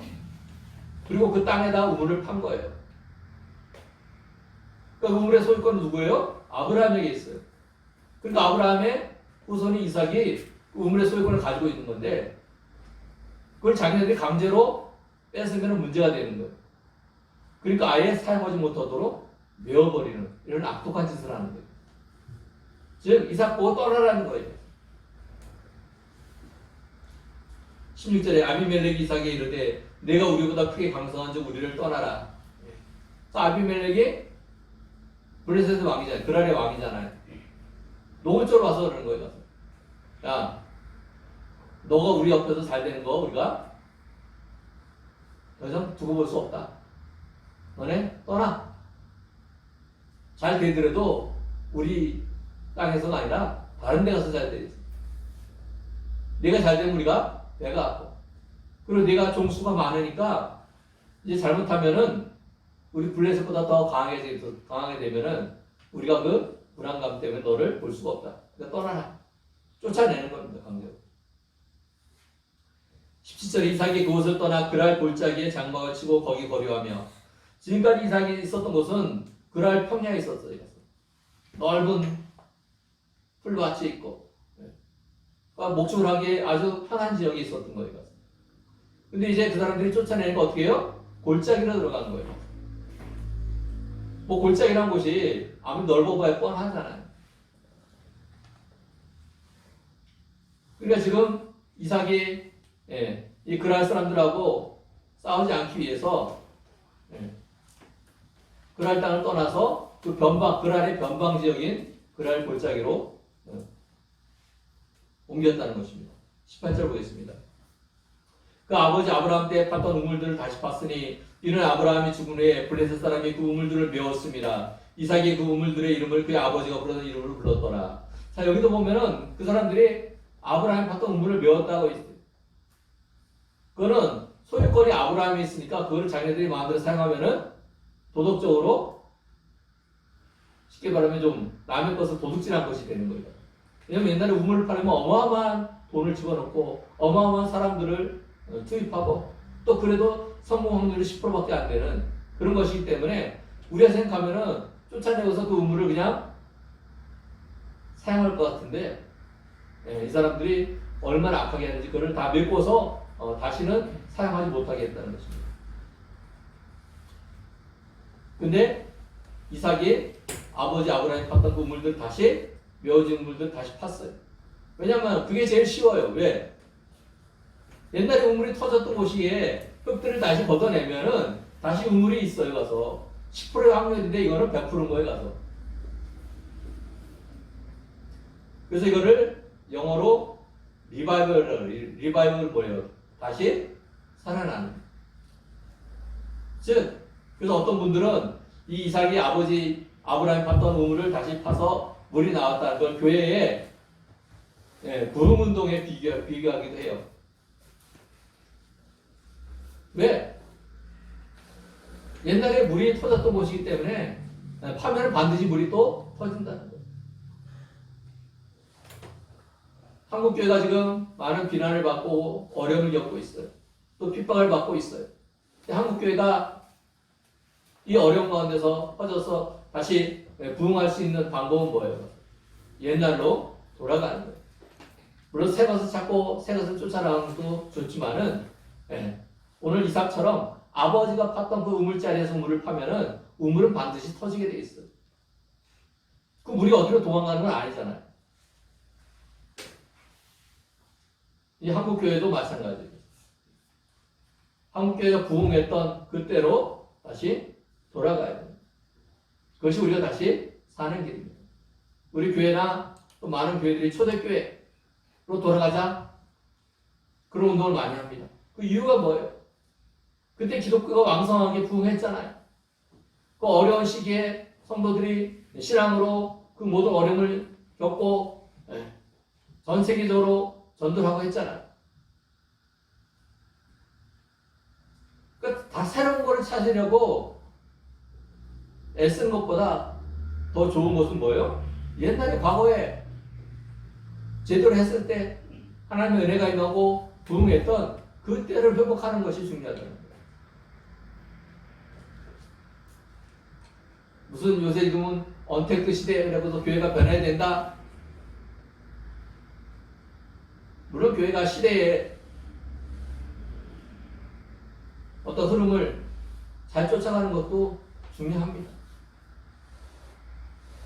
그리고 그 땅에다 우물을 판 거예요. 그러니까 우물의 소유권은 누구예요? 아브라함에게 있어요. 그러니까 아브라함의 후손인 이삭이 그 우물의 소유권을 가지고 있는 건데 그걸 자기네들이 강제로 뺏으면 문제가 되는 거예요. 그러니까 아예 사용하지 못하도록 메워버리는 이런 악독한 짓을 하는 거예요. 즉 이삭 보고 떠나라는 거예요. 16절에 아비멜렉이 이삭에게 이르되 내가 우리보다 크게 강성한 즉 우리를 떠나라. 그래서 아비멜렉이 블레셋의 왕이잖아요. 그랄의 왕이잖아요. 노골적으로 와서 그러는 거예요. 야, 너가 우리 옆에서 잘 되는 거 우리가 더 이상 두고 볼 수 없다. 너네 떠나. 잘 되더라도 우리 땅에서가 아니라 다른 데 가서 잘 되겠어. 네가 잘 되면 우리가 배가 아파. 그리고 네가 종수가 많으니까 이제 잘못하면은 우리 블레셋보다 더 강하게 되면은 우리가 그 불안감 때문에 너를 볼 수가 없다. 그러니까 떠나라. 쫓아내는 겁니다. 강제로. 17절에 이삭이 그곳을 떠나 그랄 골짜기에 장막을 치고 거기 거류하며 지금까지 이삭이 있었던 곳은 그랄 평야에 있었어요. 넓은 풀밭이 있고 목축을 하기에 아주 편한 지역에 있었던 거예요. 근데 이제 그 사람들이 쫓아내니까 어떻게 해요? 골짜기로 들어간 거예요. 뭐 골짜기란 곳이 아무리 넓어봐야 뻔하잖아요. 그러니까 지금 이삭이 이 그랄 사람들하고 싸우지 않기 위해서 그랄 땅을 떠나서 그 그랄의 변방 지역인 그랄 골짜기로 옮겼다는 것입니다. 18절 보겠습니다. 그 아버지 아브라함 때 팠던 우물들을 다시 팠으니 이는 아브라함이 죽은 후에 블레셋 사람이 그 우물들을 메웠습니다. 이삭이 그 우물들의 이름을 그의 아버지가 부르던 이름으로 불렀더라. 자, 여기도 보면은 그 사람들이 아브라함이 팠던 우물을 메웠다고 있어요. 그거는 소유권이 아브라함이 있으니까 그거를 자기네들이 마음대로 사용하면은 도덕적으로 쉽게 말하면 좀 남의 것을 도둑질한 것이 되는 거예요. 왜냐면 옛날에 우물을 팔려면 어마어마한 돈을 집어넣고 어마어마한 사람들을 투입하고 또 그래도 성공 확률이 10%밖에 안 되는 그런 것이기 때문에 우리가 생각하면은 쫓아내고서 그 우물을 그냥 사용할 것 같은데 이 사람들이 얼마나 악하게 하는지 그걸 다 메꿔서 다시는 사용하지 못하게 했다는 것입니다. 근데 이삭이 아버지 아브라함이 팠던 그 우물들 다시 메워진 우물들 다시 팠어요. 왜냐면 그게 제일 쉬워요. 왜? 옛날에 우물이 터졌던 곳이에 흙들을 다시 걷어내면은 다시 우물이 있어요. 가서 10%의 확률인데 이거는 100%인 거예요. 가서 그래서 이거를 영어로 리바이벌 뭐예요? 다시 살아나는. 즉, 그래서 어떤 분들은 이 이삭이 아버지 아브라함이 팠던 우물을 다시 파서 물이 나왔다는 걸 교회에 부흥운동에 비교하기도 해요. 왜? 옛날에 물이 터졌던 곳이기 때문에 파면 반드시 물이 또 터진다는 거예요. 한국교회가 지금 많은 비난을 받고 어려움을 겪고 있어요. 또 핍박을 받고 있어요. 한국교회가 이 어려운 가운데서 퍼져서 다시 부흥할 수 있는 방법은 뭐예요? 옛날로 돌아가는 거예요. 물론 새 것을 찾고 새 것을 쫓아나가는 것도 좋지만은 오늘 이삭처럼 아버지가 팠던 그 우물자리에서 물을 파면은 우물은 반드시 터지게 돼 있어요. 그 물이 어디로 도망가는 건 아니잖아요. 이 한국교회도 마찬가지예요. 한국교회가 부흥했던 그때로 다시 돌아가야 돼요. 그것이 우리가 다시 사는 길입니다. 우리 교회나 또 많은 교회들이 초대교회로 돌아가자 그런 운동을 많이 합니다. 그 이유가 뭐예요? 그때 기독교가 왕성하게 부흥했잖아요. 그 어려운 시기에 성도들이 신앙으로 그 모든 어려움을 겪고 전 세계적으로 전도하고 했잖아요. 그러니까 다 새로운 거를 찾으려고 애쓰는 것보다 더 좋은 것은 뭐예요? 옛날에 과거에 제대로 했을 때 하나님의 은혜가 임하고 부흥했던 그 때를 회복하는 것이 중요하다는 거예요. 무슨 요새 지금은 언택트 시대라고서 교회가 변해야 된다. 물론 교회가 시대에 어떤 흐름을 잘 쫓아가는 것도 중요합니다.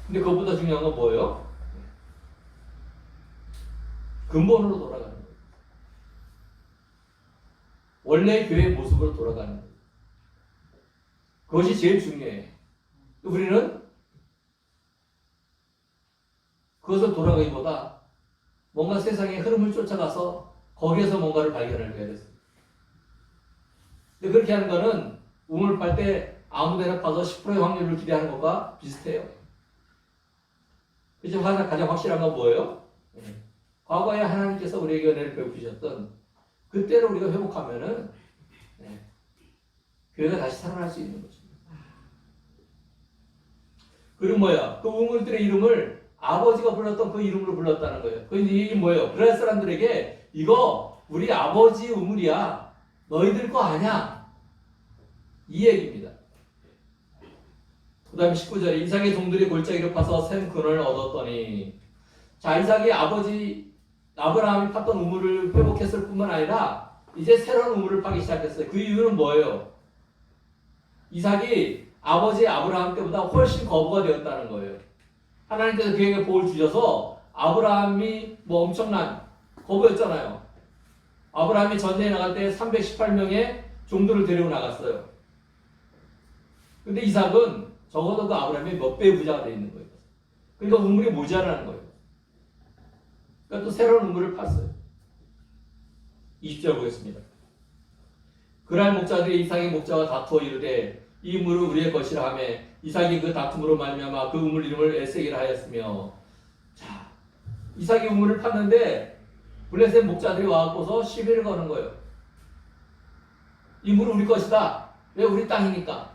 근데 그것보다 중요한 건 뭐예요? 근본으로 돌아가는 거예요. 원래 교회의 모습으로 돌아가는 거예요. 그것이 제일 중요해요. 우리는 그것을 돌아가기보다 뭔가 세상의 흐름을 쫓아가서 거기에서 뭔가를 발견을 해야 됐어요. 근데 그렇게 하는 거는 우물 팔 때 아무데나 파서 10%의 확률을 기대하는 것과 비슷해요. 그래서 가장 확실한 건 뭐예요? 과거에 하나님께서 우리에게 은혜를 베푸셨던 그때를 우리가 회복하면은 교회가 다시 살아날 수 있는 거죠. 그리고 뭐야? 그 우물들의 이름을 아버지가 불렀던 그 이름으로 불렀다는 거예요. 그 얘기 뭐예요? 그랄 사람들에게 이거 우리 아버지 우물이야. 너희들 거 아냐? 이 얘기입니다. 그 다음에 19절에 이삭의 종들이 골짜기를 파서 샘 근원을 얻었더니 자, 이삭이 아버지 아브라함이 팠던 우물을 회복했을 뿐만 아니라 이제 새로운 우물을 파기 시작했어요. 그 이유는 뭐예요? 이삭이 아버지 아브라함 때보다 훨씬 거부가 되었다는 거예요. 하나님께서 그에게 복을 주셔서 아브라함이 뭐 엄청난 거부였잖아요. 아브라함이 전쟁에 나갈 때 318명의 종들을 데리고 나갔어요. 근데 이삭은 적어도 그 아브라함의 몇 배의 부자가 되어 있는 거예요. 그러니까 우물이 모자라는 거예요. 그러니까 또 새로운 우물을 팠어요. 20절 보겠습니다. 그날 목자들이 이삭의 목자와 다투어 이르되 이 우물은 우리의 것이라 하며 이삭이 그 다툼으로 말미암아 그 우물 이름을 에세기라 하였으며 자, 이삭이 우물을 팠는데 블레셋 목자들이 와갖고서 시비를 거는 거예요. 이 물은 우리 것이다. 왜? 우리 땅이니까.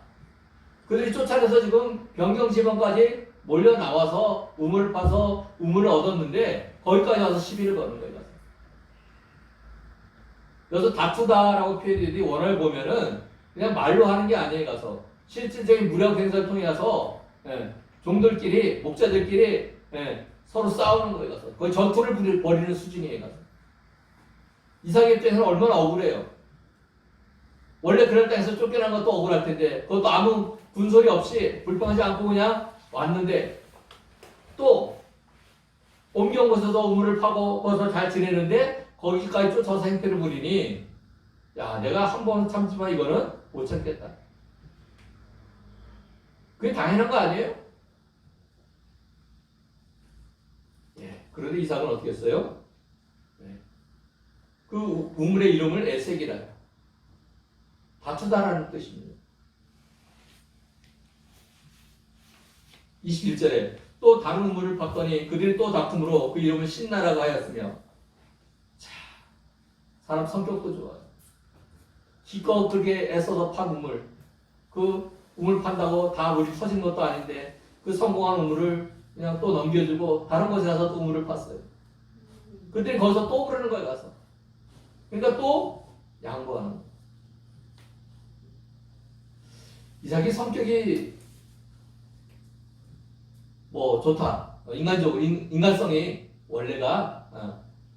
그들이 쫓아내서 지금 변경지방까지 몰려 나와서 우물을 파서 우물을 얻었는데 거기까지 와서 시비를 거는 거예요. 여기서 다투다라고 표현되더니 원어를 보면은 그냥 말로 하는 게 아니에요. 가서 실질적인 무력 행사를 통해 가서 종들끼리 목자들끼리 서로 싸우는 거예요. 가서 거의 전투를 벌이는 수준이에요. 가서 이삭의 입장에서는 얼마나 억울해요. 원래 그런 땅에서 쫓겨난 것도 억울할 텐데 그것도 아무 군소리 없이 불평하지 않고 그냥 왔는데 또 옮겨온 곳에서 우물을 파고 거기서 잘 지내는데 거기까지 쫓아서 행패를 부리니 야, 내가 한 번은 참지만 이거는 못 참겠다. 그게 당연한 거 아니에요? 그런데 이삭은 어떻게 했어요? 그 우물의 이름을 에색이라. 다투다라는 뜻입니다. 21절에 또 다른 우물을 봤더니 그들이 또 다툼으로 그 이름을 신나라고 하였으며. 자, 사람 성격도 좋아요. 기껏 그렇게 애써서 판 우물, 그 우물 판다고 다 물이 터진 것도 아닌데 그 성공한 우물을 그냥 또 넘겨주고 다른 곳에 가서 또 우물을 팠어요. 그들이 거기서 또 그러는 거예요, 가서. 그러니까 또 양보하는 거예요. 이삭이 성격이 뭐 좋다. 인간적으로 인간성이 원래가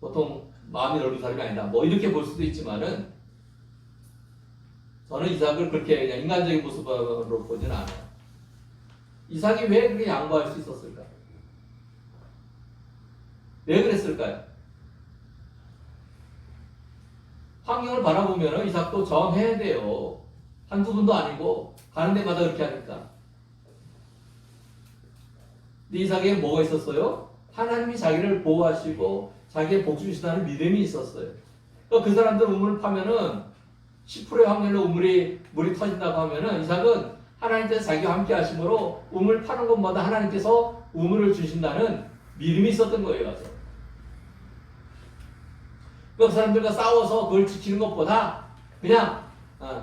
보통 마음이 넓은 사람이 아니다. 뭐 이렇게 볼 수도 있지만은 저는 이삭을 그렇게 그냥 인간적인 모습으로 보지는 않아요. 이삭이 왜 그렇게 양보할 수 있었을까? 왜 그랬을까요? 환경을 바라보면 이삭도 저항해야 돼요. 한두 분도 아니고 가는 데마다 그렇게 하니까. 근데 이삭에게 뭐가 있었어요? 하나님이 자기를 보호하시고 자기의 복 주신다는 믿음이 있었어요. 그러니까 그 사람들 우물을 파면은 10%의 확률로 물이 터진다고 하면은 이삭은 하나님께서 자기와 함께 하심으로 우물 파는 곳마다 하나님께서 우물을 주신다는 믿음이 있었던 거예요. 가서. 그 사람들과 싸워서 그걸 지키는 것보다 그냥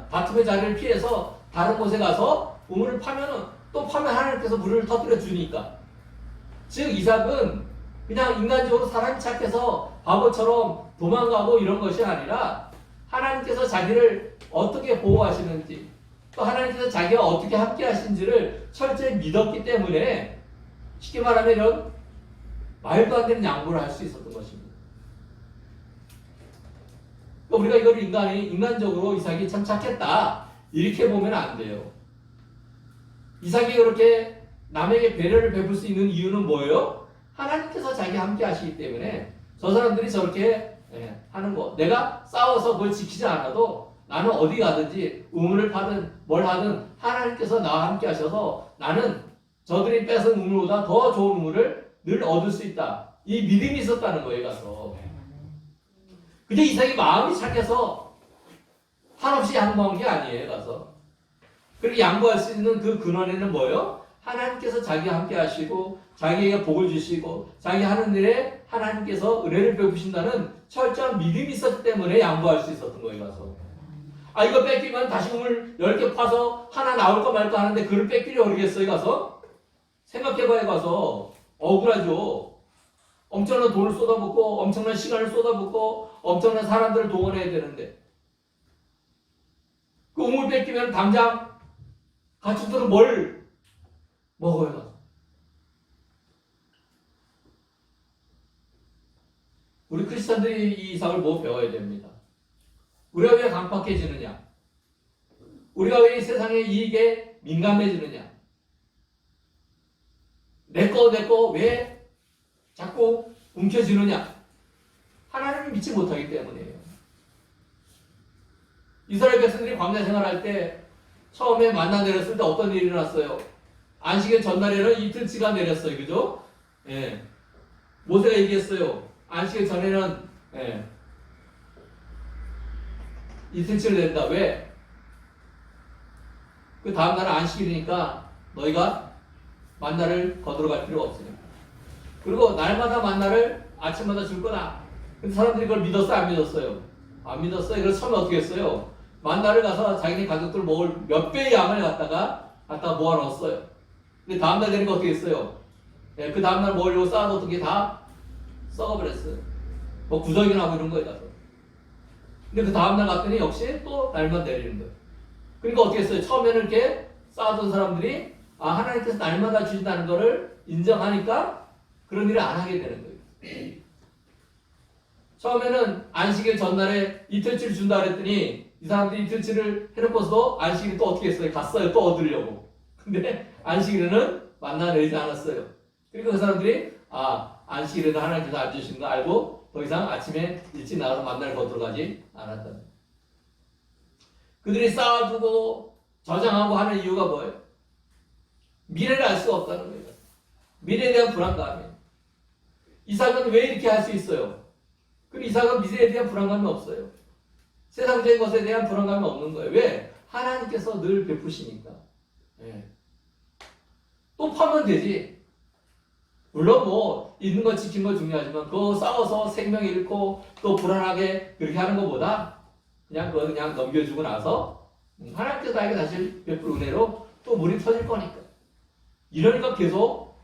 다툼의 자리를 피해서 다른 곳에 가서 우물을 파면은 또 파면 하나님께서 물을 터뜨려 주니까. 즉 이삭은 그냥 인간적으로 사람이 착해서 바보처럼 도망가고 이런 것이 아니라 하나님께서 자기를 어떻게 보호하시는지 또 하나님께서 자기와 어떻게 함께 하신지를 철저히 믿었기 때문에 쉽게 말하면 이런 말도 안 되는 양보를 할 수 있었던 것입니다. 우리가 이걸 인간적으로 이삭이 참 착했다 이렇게 보면 안 돼요. 이삭이 그렇게 남에게 배려를 베풀 수 있는 이유는 뭐예요? 하나님께서 자기 함께 하시기 때문에 저 사람들이 저렇게 하는 거. 내가 싸워서 그걸 지키지 않아도 나는 어디 가든지 우물을 파든 뭘 하든 하나님께서 나와 함께 하셔서 나는 저들이 뺏은 우물보다 더 좋은 우물을 늘 얻을 수 있다. 이 믿음이 있었다는 거예요. 가서. 근데 이삭이 마음이 착해서 한없이 양보한 게 아니에요. 가서. 그렇게 양보할 수 있는 그 근원에는 뭐예요? 하나님께서 자기와 함께 하시고 자기에게 복을 주시고 자기 하는 일에 하나님께서 은혜를 베푸신다는 철저한 믿음이 있었기 때문에 양보할 수 있었던 거예요. 가서. 이거 뺏기면 다시 우물 10개 파서 하나 나올까 말까 하는데 그걸 뺏기려 그러겠어요. 가서. 생각해봐요. 가서. 억울하죠. 엄청난 돈을 쏟아붓고 엄청난 시간을 쏟아붓고 엄청난 사람들을 동원해야 되는데 그 우물 뺏기면 당장 가축들은 뭘 먹어요. 우리 크리스찬들이 이 이삭을 뭐 배워야 됩니다. 우리가 왜 강팍해지느냐? 우리가 왜 이 세상의 이익에 민감해지느냐? 내 거 왜 자꾸 움켜쥐느냐? 하나님을 믿지 못하기 때문이에요. 이스라엘 백성들이 광야 생활할 때 처음에 만나 내렸을 때 어떤 일이 일어났어요? 안식일 전날에는 이틀치가 내렸어요. 그죠? 예. 모세가 얘기했어요. 안식일 전에는 이틀치를 낸다. 왜? 그 다음날은 안식일이니까 너희가 만나를 거두러 갈 필요가 없으니까. 그리고 날마다 만나를 아침마다 줄 거다. 근데 사람들이 그걸 믿었어요? 안 믿었어요? 안 믿었어요. 그래서 처음에 어떻게 했어요? 만나를 가서 자기네 가족들 먹을 몇 배의 양을 갖다가 모아 넣었어요. 근데 다음날 되니까 어떻게 했어요? 그 다음날 먹으려고 쌓아놓던 게 다 썩어버렸어요. 뭐 구더기 나고 이런 거에 가서. 근데 그 다음날 갔더니 역시 또 날만 내리는 거예요. 그러니까 어떻게 했어요? 처음에는 이렇게 쌓아둔 사람들이 하나님께서 날마다 주신다는 거를 인정하니까 그런 일을 안 하게 되는 거예요. 처음에는 안식일 전날에 이틀치를 준다 그랬더니 이 사람들이 이틀치를 해놓고서도 안식일 또 어떻게 했어요? 갔어요. 또 얻으려고. 근데 안식일에는 만나 내리지 않았어요. 그리고 그 사람들이 안식일에는 하나님께서 안 주시는 거 알고 더 이상 아침에 일찍 나가서 만나를 거두러 가지 않았다. 그들이 쌓아두고 저장하고 하는 이유가 뭐예요? 미래를 알 수가 없다는 거예요. 미래에 대한 불안감이에요. 이삭은 왜 이렇게 할 수 있어요? 그리고 이삭은 미래에 대한 불안감이 없어요. 세상적인 것에 대한 불안감이 없는 거예요. 왜? 하나님께서 늘 베푸시니까. 예. 또 파면 되지. 물론 뭐 있는 거 지키는 거 중요하지만 그거 싸워서 생명 잃고 또 불안하게 그렇게 하는 것보다 그냥 그거 그냥 넘겨주고 나서 하나님께서 나에게 다시 베풀 은혜로 또 물이 터질 거니까. 이러니까 계속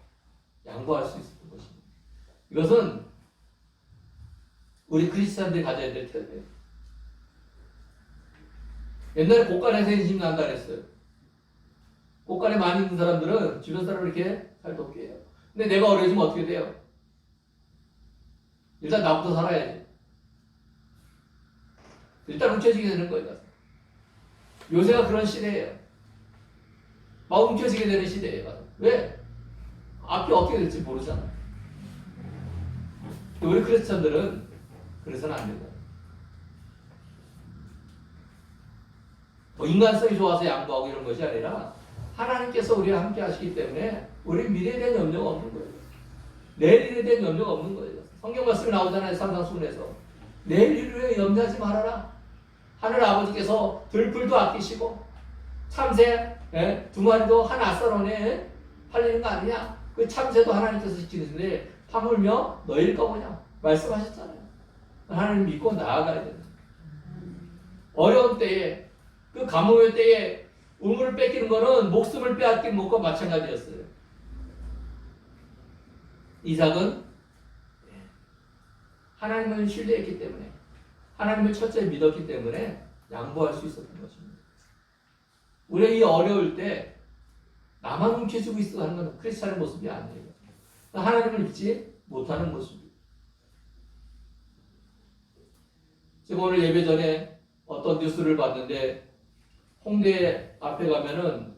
양보할 수 있었던 것입니다. 이것은 우리 크리스찬들이 가져야 될 태도예요. 옛날에 곳간에서 인심 난다 그랬어요. 곳간에 많이 있는 사람들은 주변 사람을 이렇게 잘 돕게 해요. 근데 내가 어려지면 어떻게 돼요? 일단 나부터 살아야지. 일단 움켜쥐게 되는 거예요. 요새가 그런 시대예요. 막 움켜쥐게 되는 시대예요. 왜? 앞이 어떻게 될지 모르잖아. 우리 크리스찬들은 그래서는 안 된다. 뭐 인간성이 좋아서 양보하고 이런 것이 아니라 하나님께서 우리와 함께 하시기 때문에 우리 미래에 대한 염려가 없는 거예요. 내일에 대한 염려가 없는 거예요. 성경 말씀이 나오잖아요. 산상수훈에서. 내일 일을 위해 염려하지 말아라. 하늘 아버지께서 들풀도 아끼시고 참새 두 마리도 한 아싸론에 팔리는 거 아니냐. 그 참새도 하나님께서 지키는데 파물며 너희일 거냐 말씀하셨잖아요. 하나님 믿고 나아가야 된다. 어려운 때에 그 가뭄의 때에 우물을 뺏기는 거는 목숨을 빼앗긴 것과 마찬가지였어요. 이삭은 하나님을 신뢰했기 때문에 하나님을 첫째 믿었기 때문에 양보할 수 있었던 것입니다. 우리가 이 어려울 때 나만 움켜쥐고 있어 하는 건 크리스찬의 모습이 아니에요. 하나님을 믿지 못하는 모습이에요. 제가 오늘 예배 전에 어떤 뉴스를 봤는데 홍대 앞에 가면은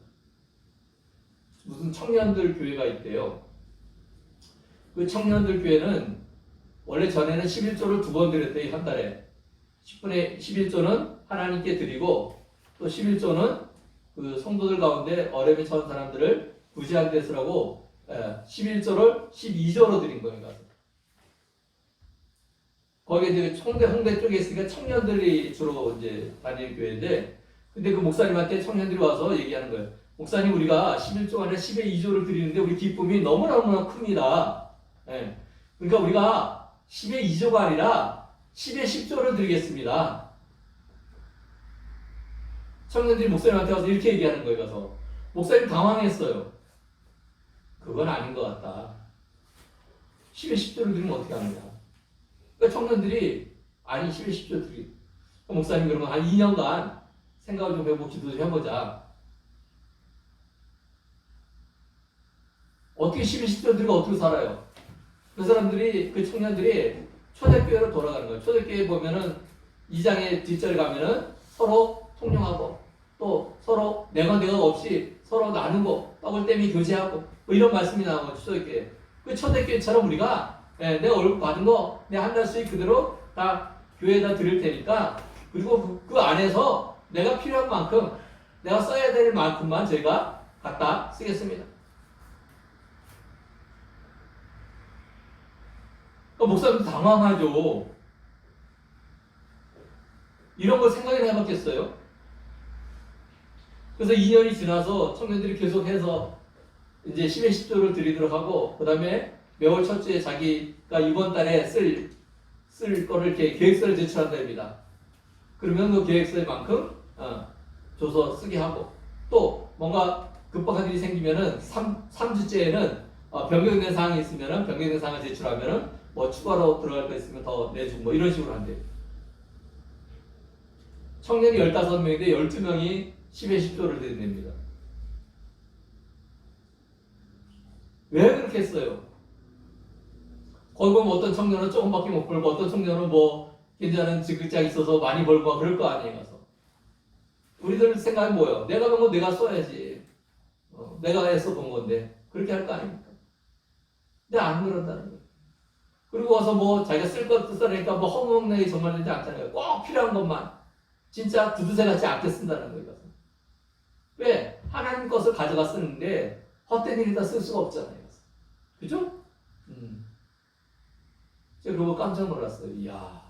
무슨 청년들 교회가 있대요. 그 청년들 교회는 원래 전에는 11조를 2번 드렸대요. 한 달에 10분의 11조는 하나님께 드리고 또 11조는 그 성도들 가운데 어려움에 처한 사람들을 구제하는 데 쓰라고 11조를 12조로 드린 거예요. 거기에 이제 홍대 쪽에 있으니까 청년들이 주로 이제 다니는 교회인데, 근데 그 목사님한테 청년들이 와서 얘기하는 거예요. 목사님, 우리가 11조 안에 10의 2조를 드리는데 우리 기쁨이 너무너무나 큽니다. 예. 그러니까 우리가 10의 2조가 아니라 10의 10조를 드리겠습니다. 청년들이 목사님한테 와서 이렇게 얘기하는 거예요. 가서 목사님 당황했어요. 그건 아닌 것 같다. 10의 10조를 드리면 어떻게 하느냐. 그러니까 청년들이 아니 10의 10조 드리. 목사님 그러면 한 2년간 생각을 좀 해보고 기도 좀 해보자. 어떻게 10의 10조 드리고 어떻게 살아요? 그 사람들이, 그 청년들이 초대교회로 돌아가는 거예요. 초대교회 보면은 2장의 뒷절에 가면은 서로 통용하고 또 서로 내가 없이 서로 나누고 떡을 떼미 교제하고 뭐 이런 말씀이 나오는 초대교회. 그 초대교회처럼 우리가 내가 월급 받은 거 내 한 달 수익 그대로 다 교회에다 드릴 테니까, 그리고 그 안에서 내가 필요한 만큼 내가 써야 될 만큼만 저희가 갖다 쓰겠습니다. 목사님도 당황하죠. 이런 걸 생각이나 해봤겠어요? 그래서 2년이 지나서 청년들이 계속해서 이제 10의 10조를 드리도록 하고, 그 다음에 매월 첫 주에 자기가 이번 달에 쓸 거를 이렇게 계획서를 제출한답니다. 그러면 그 계획서에만큼 줘서 쓰게 하고, 또 뭔가 급박한 일이 생기면은 3주째에는 변경된 사항이 있으면은 변경된 사항을 제출하면은 뭐 추가로 들어갈 거 있으면 더 내주고 뭐 이런 식으로 한대요. 청년이 15명인데 12명이 10의 10조를 드린답니다. 왜 그렇게 했어요? 거기 보면 어떤 청년은 조금밖에 못 벌고 어떤 청년은 뭐 괜찮은 직장이 있어서 많이 벌고 그럴 거 아니에요. 가서 우리들 생각은 뭐예요? 내가 번 거 내가 써야지. 내가 해서 본 건데 그렇게 할 거 아닙니까? 근데 안 그런다는 거예요. 그리고 와서 뭐 자기가 쓸 것도 쓰니까 뭐 허무맹랑하게 정말 되지 않잖아요. 꼭 필요한 것만 진짜 구두쇠같이 아껴 쓴다는 거예요. 왜? 하나님 것을 가져가 쓰는데 헛된 일에다 쓸 수가 없잖아요. 그죠? 제가 그거 깜짝 놀랐어요. 이야,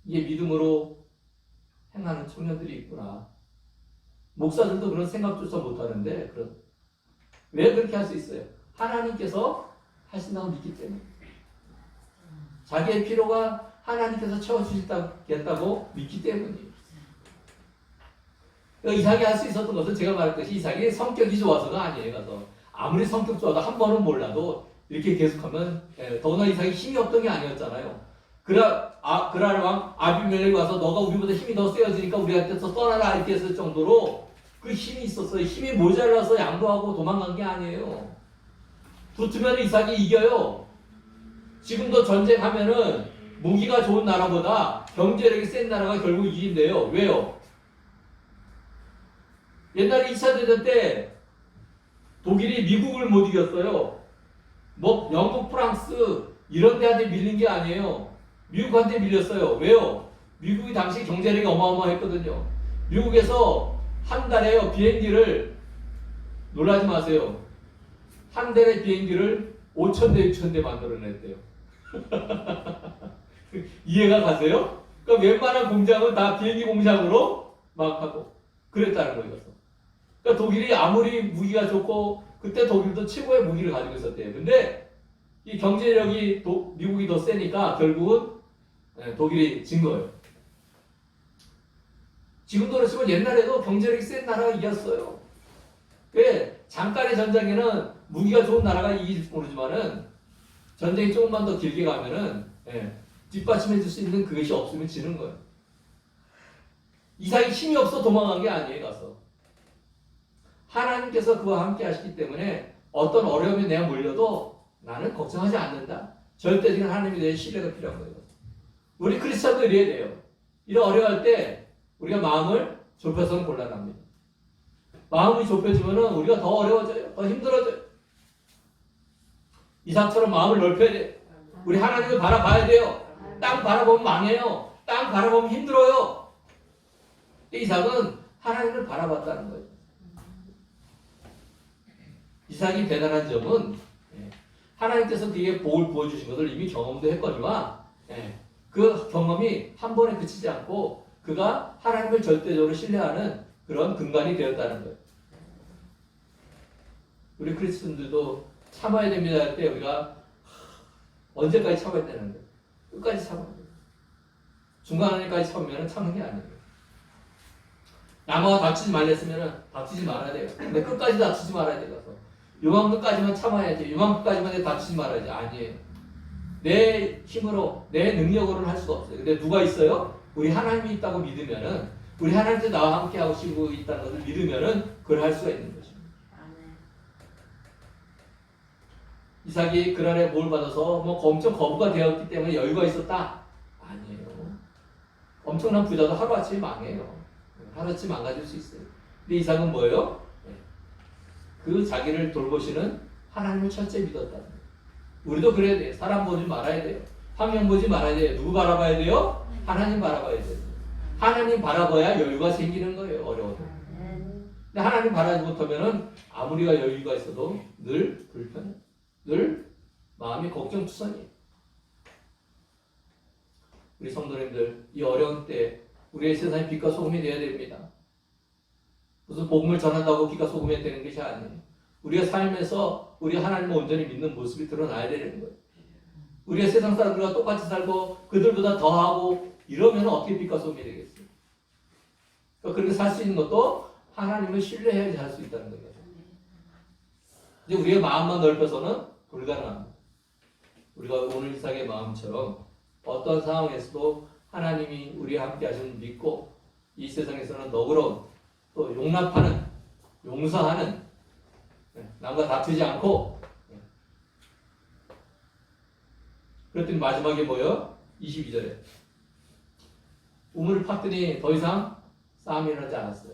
이게 믿음으로 행하는 청년들이 있구나. 목사들도 그런 생각조차 못하는데 왜 그렇게 할 수 있어요? 하나님께서 하신다고 믿기 때문에. 자기의 필요가 하나님께서 채워주시겠다고 믿기 때문이에요. 그러니까 이삭이 할 수 있었던 것은 제가 말했듯이 이삭이 성격이 좋아서가 아니에요. 가서 아무리 성격 좋아도 한 번은 몰라도 이렇게 계속하면 더구나 이삭이 힘이 없던 게 아니었잖아요. 그랄 왕 아비멜렉이 와서 너가 우리보다 힘이 더 세어지니까 우리한테서 떠나라 이렇게 했을 정도로 그 힘이 있었어요. 힘이 모자라서 양보하고 도망간 게 아니에요. 붙으면 이삭이 이겨요. 지금도 전쟁하면은 무기가 좋은 나라보다 경제력이 센 나라가 결국 이긴대요. 왜요? 옛날에 2차 대전 때 독일이 미국을 못 이겼어요. 뭐 영국, 프랑스 이런 데한테 밀린 게 아니에요. 미국한테 밀렸어요. 왜요? 미국이 당시 경제력이 어마어마했거든요. 미국에서 한 달에요 비행기를 놀라지 마세요. 한 달에 비행기를 5,000대, 6,000대 만들어냈대요. 이해가 가세요? 그러니까 웬만한 공장은 다 비행기 공장으로 막 하고 그랬다는 거였어. 그러니까 독일이 아무리 무기가 좋고 그때 독일도 최고의 무기를 가지고 있었대요. 근데 이 경제력이 미국이 더 세니까 결국은 독일이 진 거예요. 지금도 그렇지만 옛날에도 경제력이 센 나라가 이겼어요. 왜? 잠깐의 전쟁에는 무기가 좋은 나라가 이길지 모르지만은 전쟁이 조금만 더 길게 가면은 뒷받침해 줄 수 있는 그것이 없으면 지는 거예요. 이삭이 힘이 없어 도망간 게 아니에요. 가서 하나님께서 그와 함께 하시기 때문에 어떤 어려움이 내가 몰려도 나는 걱정하지 않는다. 절대적인 하나님에 대해 신뢰가 필요한 거예요. 우리 크리스찬도 이래야 돼요. 이런 어려워할 때 우리가 마음을 좁혀서는 곤란합니다. 마음이 좁혀지면 우리가 더 어려워져요. 더 힘들어져요. 이삭처럼 마음을 넓혀야 돼요. 우리 하나님을 바라봐야 돼요. 땅 바라보면 망해요. 땅 바라보면 힘들어요. 이삭은 하나님을 바라봤다는 거예요. 이삭이 대단한 점은 하나님께서 그에게 복을 부어주신 것을 이미 경험도 했거니와 그 경험이 한 번에 그치지 않고 그가 하나님을 절대적으로 신뢰하는 그런 근간이 되었다는 거예요. 우리 크리스천들도 참아야 됩니다 할 때 우리가 언제까지 참아야 되는데 끝까지 참아야 돼요. 중간에까지 참으면 참는 게 아니에요. 남아와 다투지 말랬으면 다투지 말아야 돼요. 근데 끝까지 다투지 말아야 돼요. 요만큼까지만 참아야지. 요만큼까지만 내 다투지 말아야지. 아니에요. 내 힘으로, 내 능력으로는 할 수가 없어요. 근데 누가 있어요? 우리 하나님이 있다고 믿으면은, 우리 하나님도 나와 함께 하시고 있다는 것을 믿으면은 그걸 할 수가 있는 것입니다. 이삭이 그날에 뭘 받아서 뭐 엄청 거부가 되었기 때문에 여유가 있었다? 아니에요. 엄청난 부자도 하루아침에 망해요. 하루아침에 망가질 수 있어요. 근데 이삭은 뭐예요? 그 자기를 돌보시는 하나님을 첫째 믿었다. 우리도 그래야 돼요. 사람 보지 말아야 돼요. 환경 보지 말아야 돼요. 누구 바라봐야 돼요? 하나님 바라봐야 돼요. 하나님 바라봐야 여유가 생기는 거예요. 어려워도. 근데 하나님 바라지 못하면은 아무리가 여유가 있어도 늘 불편해. 늘 마음이 걱정투성이에요. 우리 성도님들 이 어려운 때 우리의 세상에 빛과 소금이 되어야 됩니다. 무슨 복음을 전한다고 빛과 소금이 되는 것이 아니에요. 우리가 삶에서 우리 하나님을 온전히 믿는 모습이 드러나야 되는 거예요. 우리가 세상 사람들과 똑같이 살고 그들보다 더하고 이러면 어떻게 빛과 소금이 되겠어요? 그러니까 그렇게 살 수 있는 것도 하나님을 신뢰해야지 할 수 있다는 거예요. 이제 우리의 마음만 넓혀서는 불가능합니다. 우리가 오늘 이삭의 마음처럼 어떤 상황에서도 하나님이 우리와 함께 하심을 믿고 이 세상에서는 너그러운 또 용납하는 용서하는 남과 다투지 않고 그랬더니 마지막에 뭐예요? 22절에 우물을 팠더니 더 이상 싸움이 일어나지 않았어요.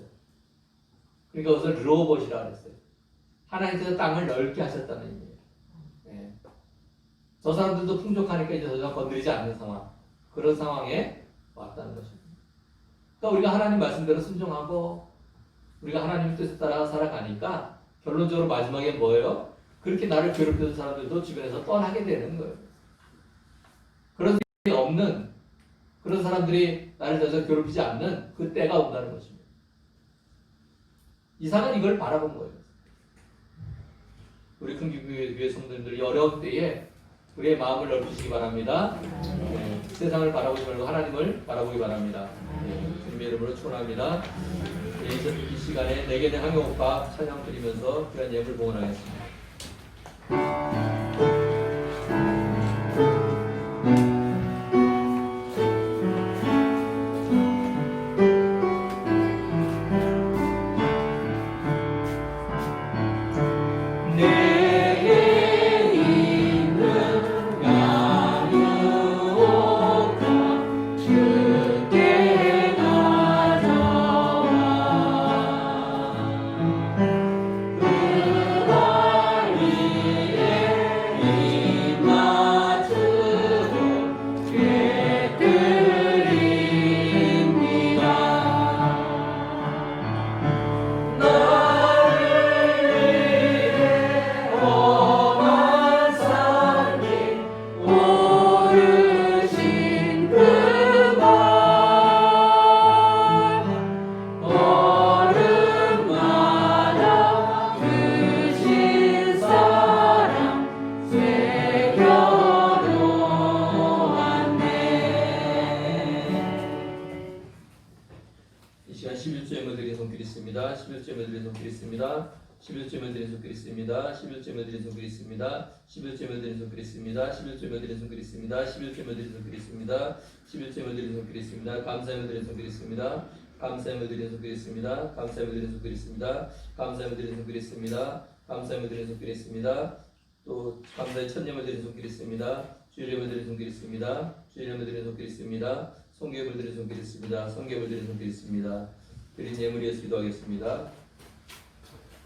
그러니까 그것을 르호봇이라고 했어요. 하나님께서 땅을 넓게 하셨다는 의미예요. 저 사람들도 풍족하니까 이제 더 이상 건드리지 않는 상황, 그런 상황에 왔다는 것입니다. 그러니까 우리가 하나님 말씀대로 순종하고 우리가 하나님 뜻에 따라 살아가니까 결론적으로 마지막에 뭐예요? 그렇게 나를 괴롭히는 사람들도 주변에서 떠나게 되는 거예요. 그런 사람이 없는, 그런 사람들이 나를 더 이상 괴롭히지 않는 그 때가 온다는 것입니다. 이삭은 이걸 바라본 거예요. 우리 큰교회 성도님들이 어려운 때에 우리의 마음을 넓히시기 바랍니다. 네, 세상을 바라보지 말고 하나님을 바라보기 바랍니다. 네, 주님의 이름으로 축원합니다. 네, 이 시간에 내게 내 항용오빠 찬양 드리면서 귀한 예물 봉헌하겠습니다. 감사함을 드리는 손 드리겠습니다. 감사함을 드리는 손 드리겠습니다. 감사함을 드리는 손 드리겠습니다. 감사함을 드리는 손 드리겠습니다. 감사함을 드리는 손 드리겠습니다. 또 감사의 천념을 드리는 손 드리겠습니다. 주의 이름을 드리는 손 드리겠습니다. 주의 이름을 드리는 손 드리겠습니다. 성경을 드리는 손 드리겠습니다. 성경을 드리는 손 드리겠습니다. 드린 예물 위해서 기도하겠습니다.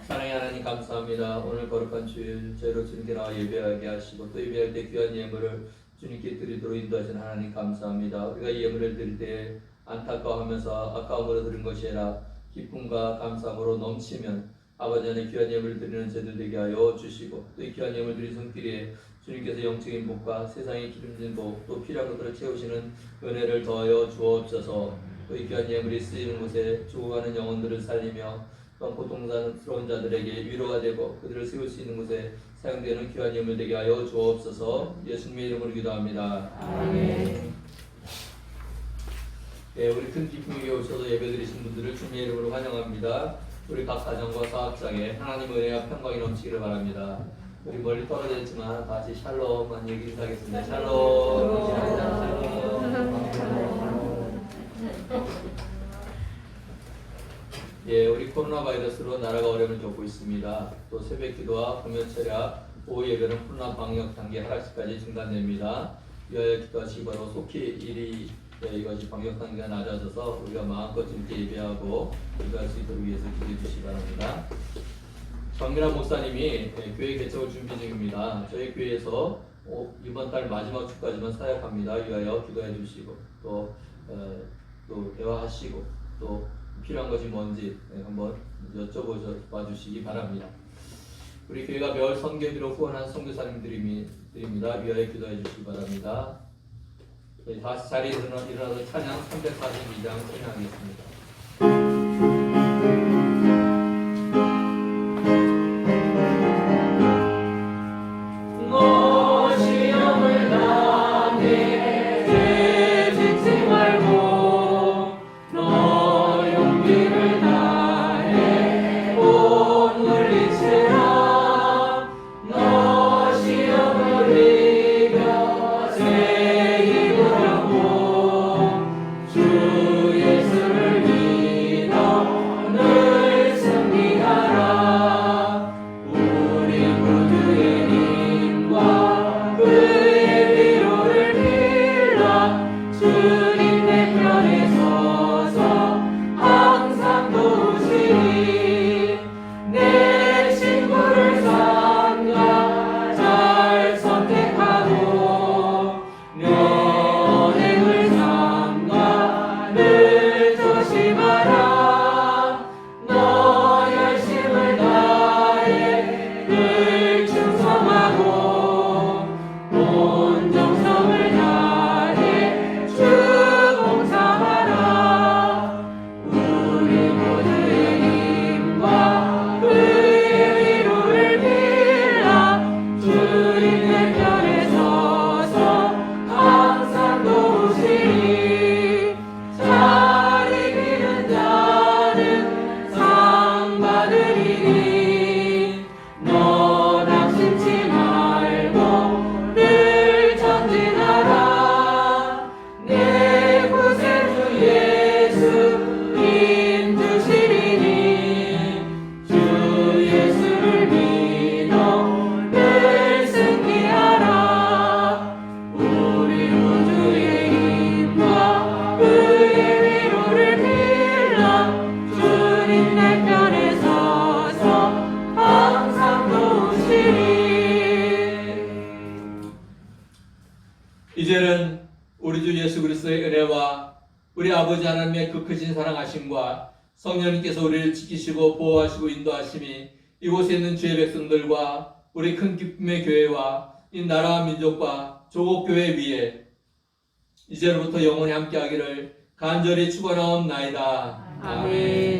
사랑의 하나님 감사합니다. 오늘 거룩한 주일 저희로 주님께 나와 예배하게 하시고 또 예배할 때 귀한 예물을 주님께 드리도록 인도하신 하나님 감사합니다. 우리가 이 예물을 드릴 때 안타까워하면서 아까움으로 드린 것이 아니라 기쁨과 감사함으로 넘치면 아버지 안에 귀한 예물을 드리는 저희들 되게 하여 주시고 또 이 귀한 예물 드린 손길에 주님께서 영적인 복과 세상의 기름진 복 또 필요한 것들을 채우시는 은혜를 더하여 주옵소서. 또 이 귀한 예물이 쓰이는 곳에 죽어가는 영혼들을 살리며 또 고통스러운 자들에게 위로가 되고 그들을 세울 수 있는 곳에 사용되는 귀한 예물 되게 하여 주옵소서. 예수님의 이름으로 기도합니다. 아멘. 네, 우리 큰 기쁨이 오셔서 예배드리신 분들을 주님의 이름으로 환영합니다. 우리 각 가정과 사업장에 하나님의 은혜와 평강이 넘치기를 바랍니다. 우리 멀리 떨어져 있지만 다시 샬롬만 얘기 인사하겠습니다. 샬롬. 예, 우리 코로나 바이러스로 나라가 어려움을 겪고 있습니다. 또 새벽 기도와 금요 철야, 오후 예배는 코로나 방역 단계 하락시까지 중단됩니다. 위하여 기도하시기 바라고 속히 일이 이것이 방역 단계가 낮아져서 우리가 마음껏 이렇게 예배하고 기도할 수 있도록 위해서 기도해 주시기 바랍니다. 정민환 목사님이 교회 개척을 준비 중입니다. 저희 교회에서 이번 달 마지막 주까지만 사역합니다. 위하여 기도해 주시고 또 대화하시고 또 필요한 것이 뭔지 한번 여쭤봐 주시기 바랍니다. 우리 교회가 매월 선교비로 후원한 선교사님들입니다. 위하여 기도해 주시기 바랍니다. 다시 자리에 일어나서 찬양 342장 찬양하겠습니다. 주 예수를 이제는 우리 주 예수 그리스도의 은혜와 우리 아버지 하나님의 그 크신 사랑하심과 성령님께서 우리를 지키시고 보호하시고 인도하심이 이곳에 있는 주의 백성들과 우리 큰 기쁨의 교회와 이 나라와 민족과 조국 교회 위에 이제로부터 영원히 함께하기를 간절히 축원하옵나이다. 아멘.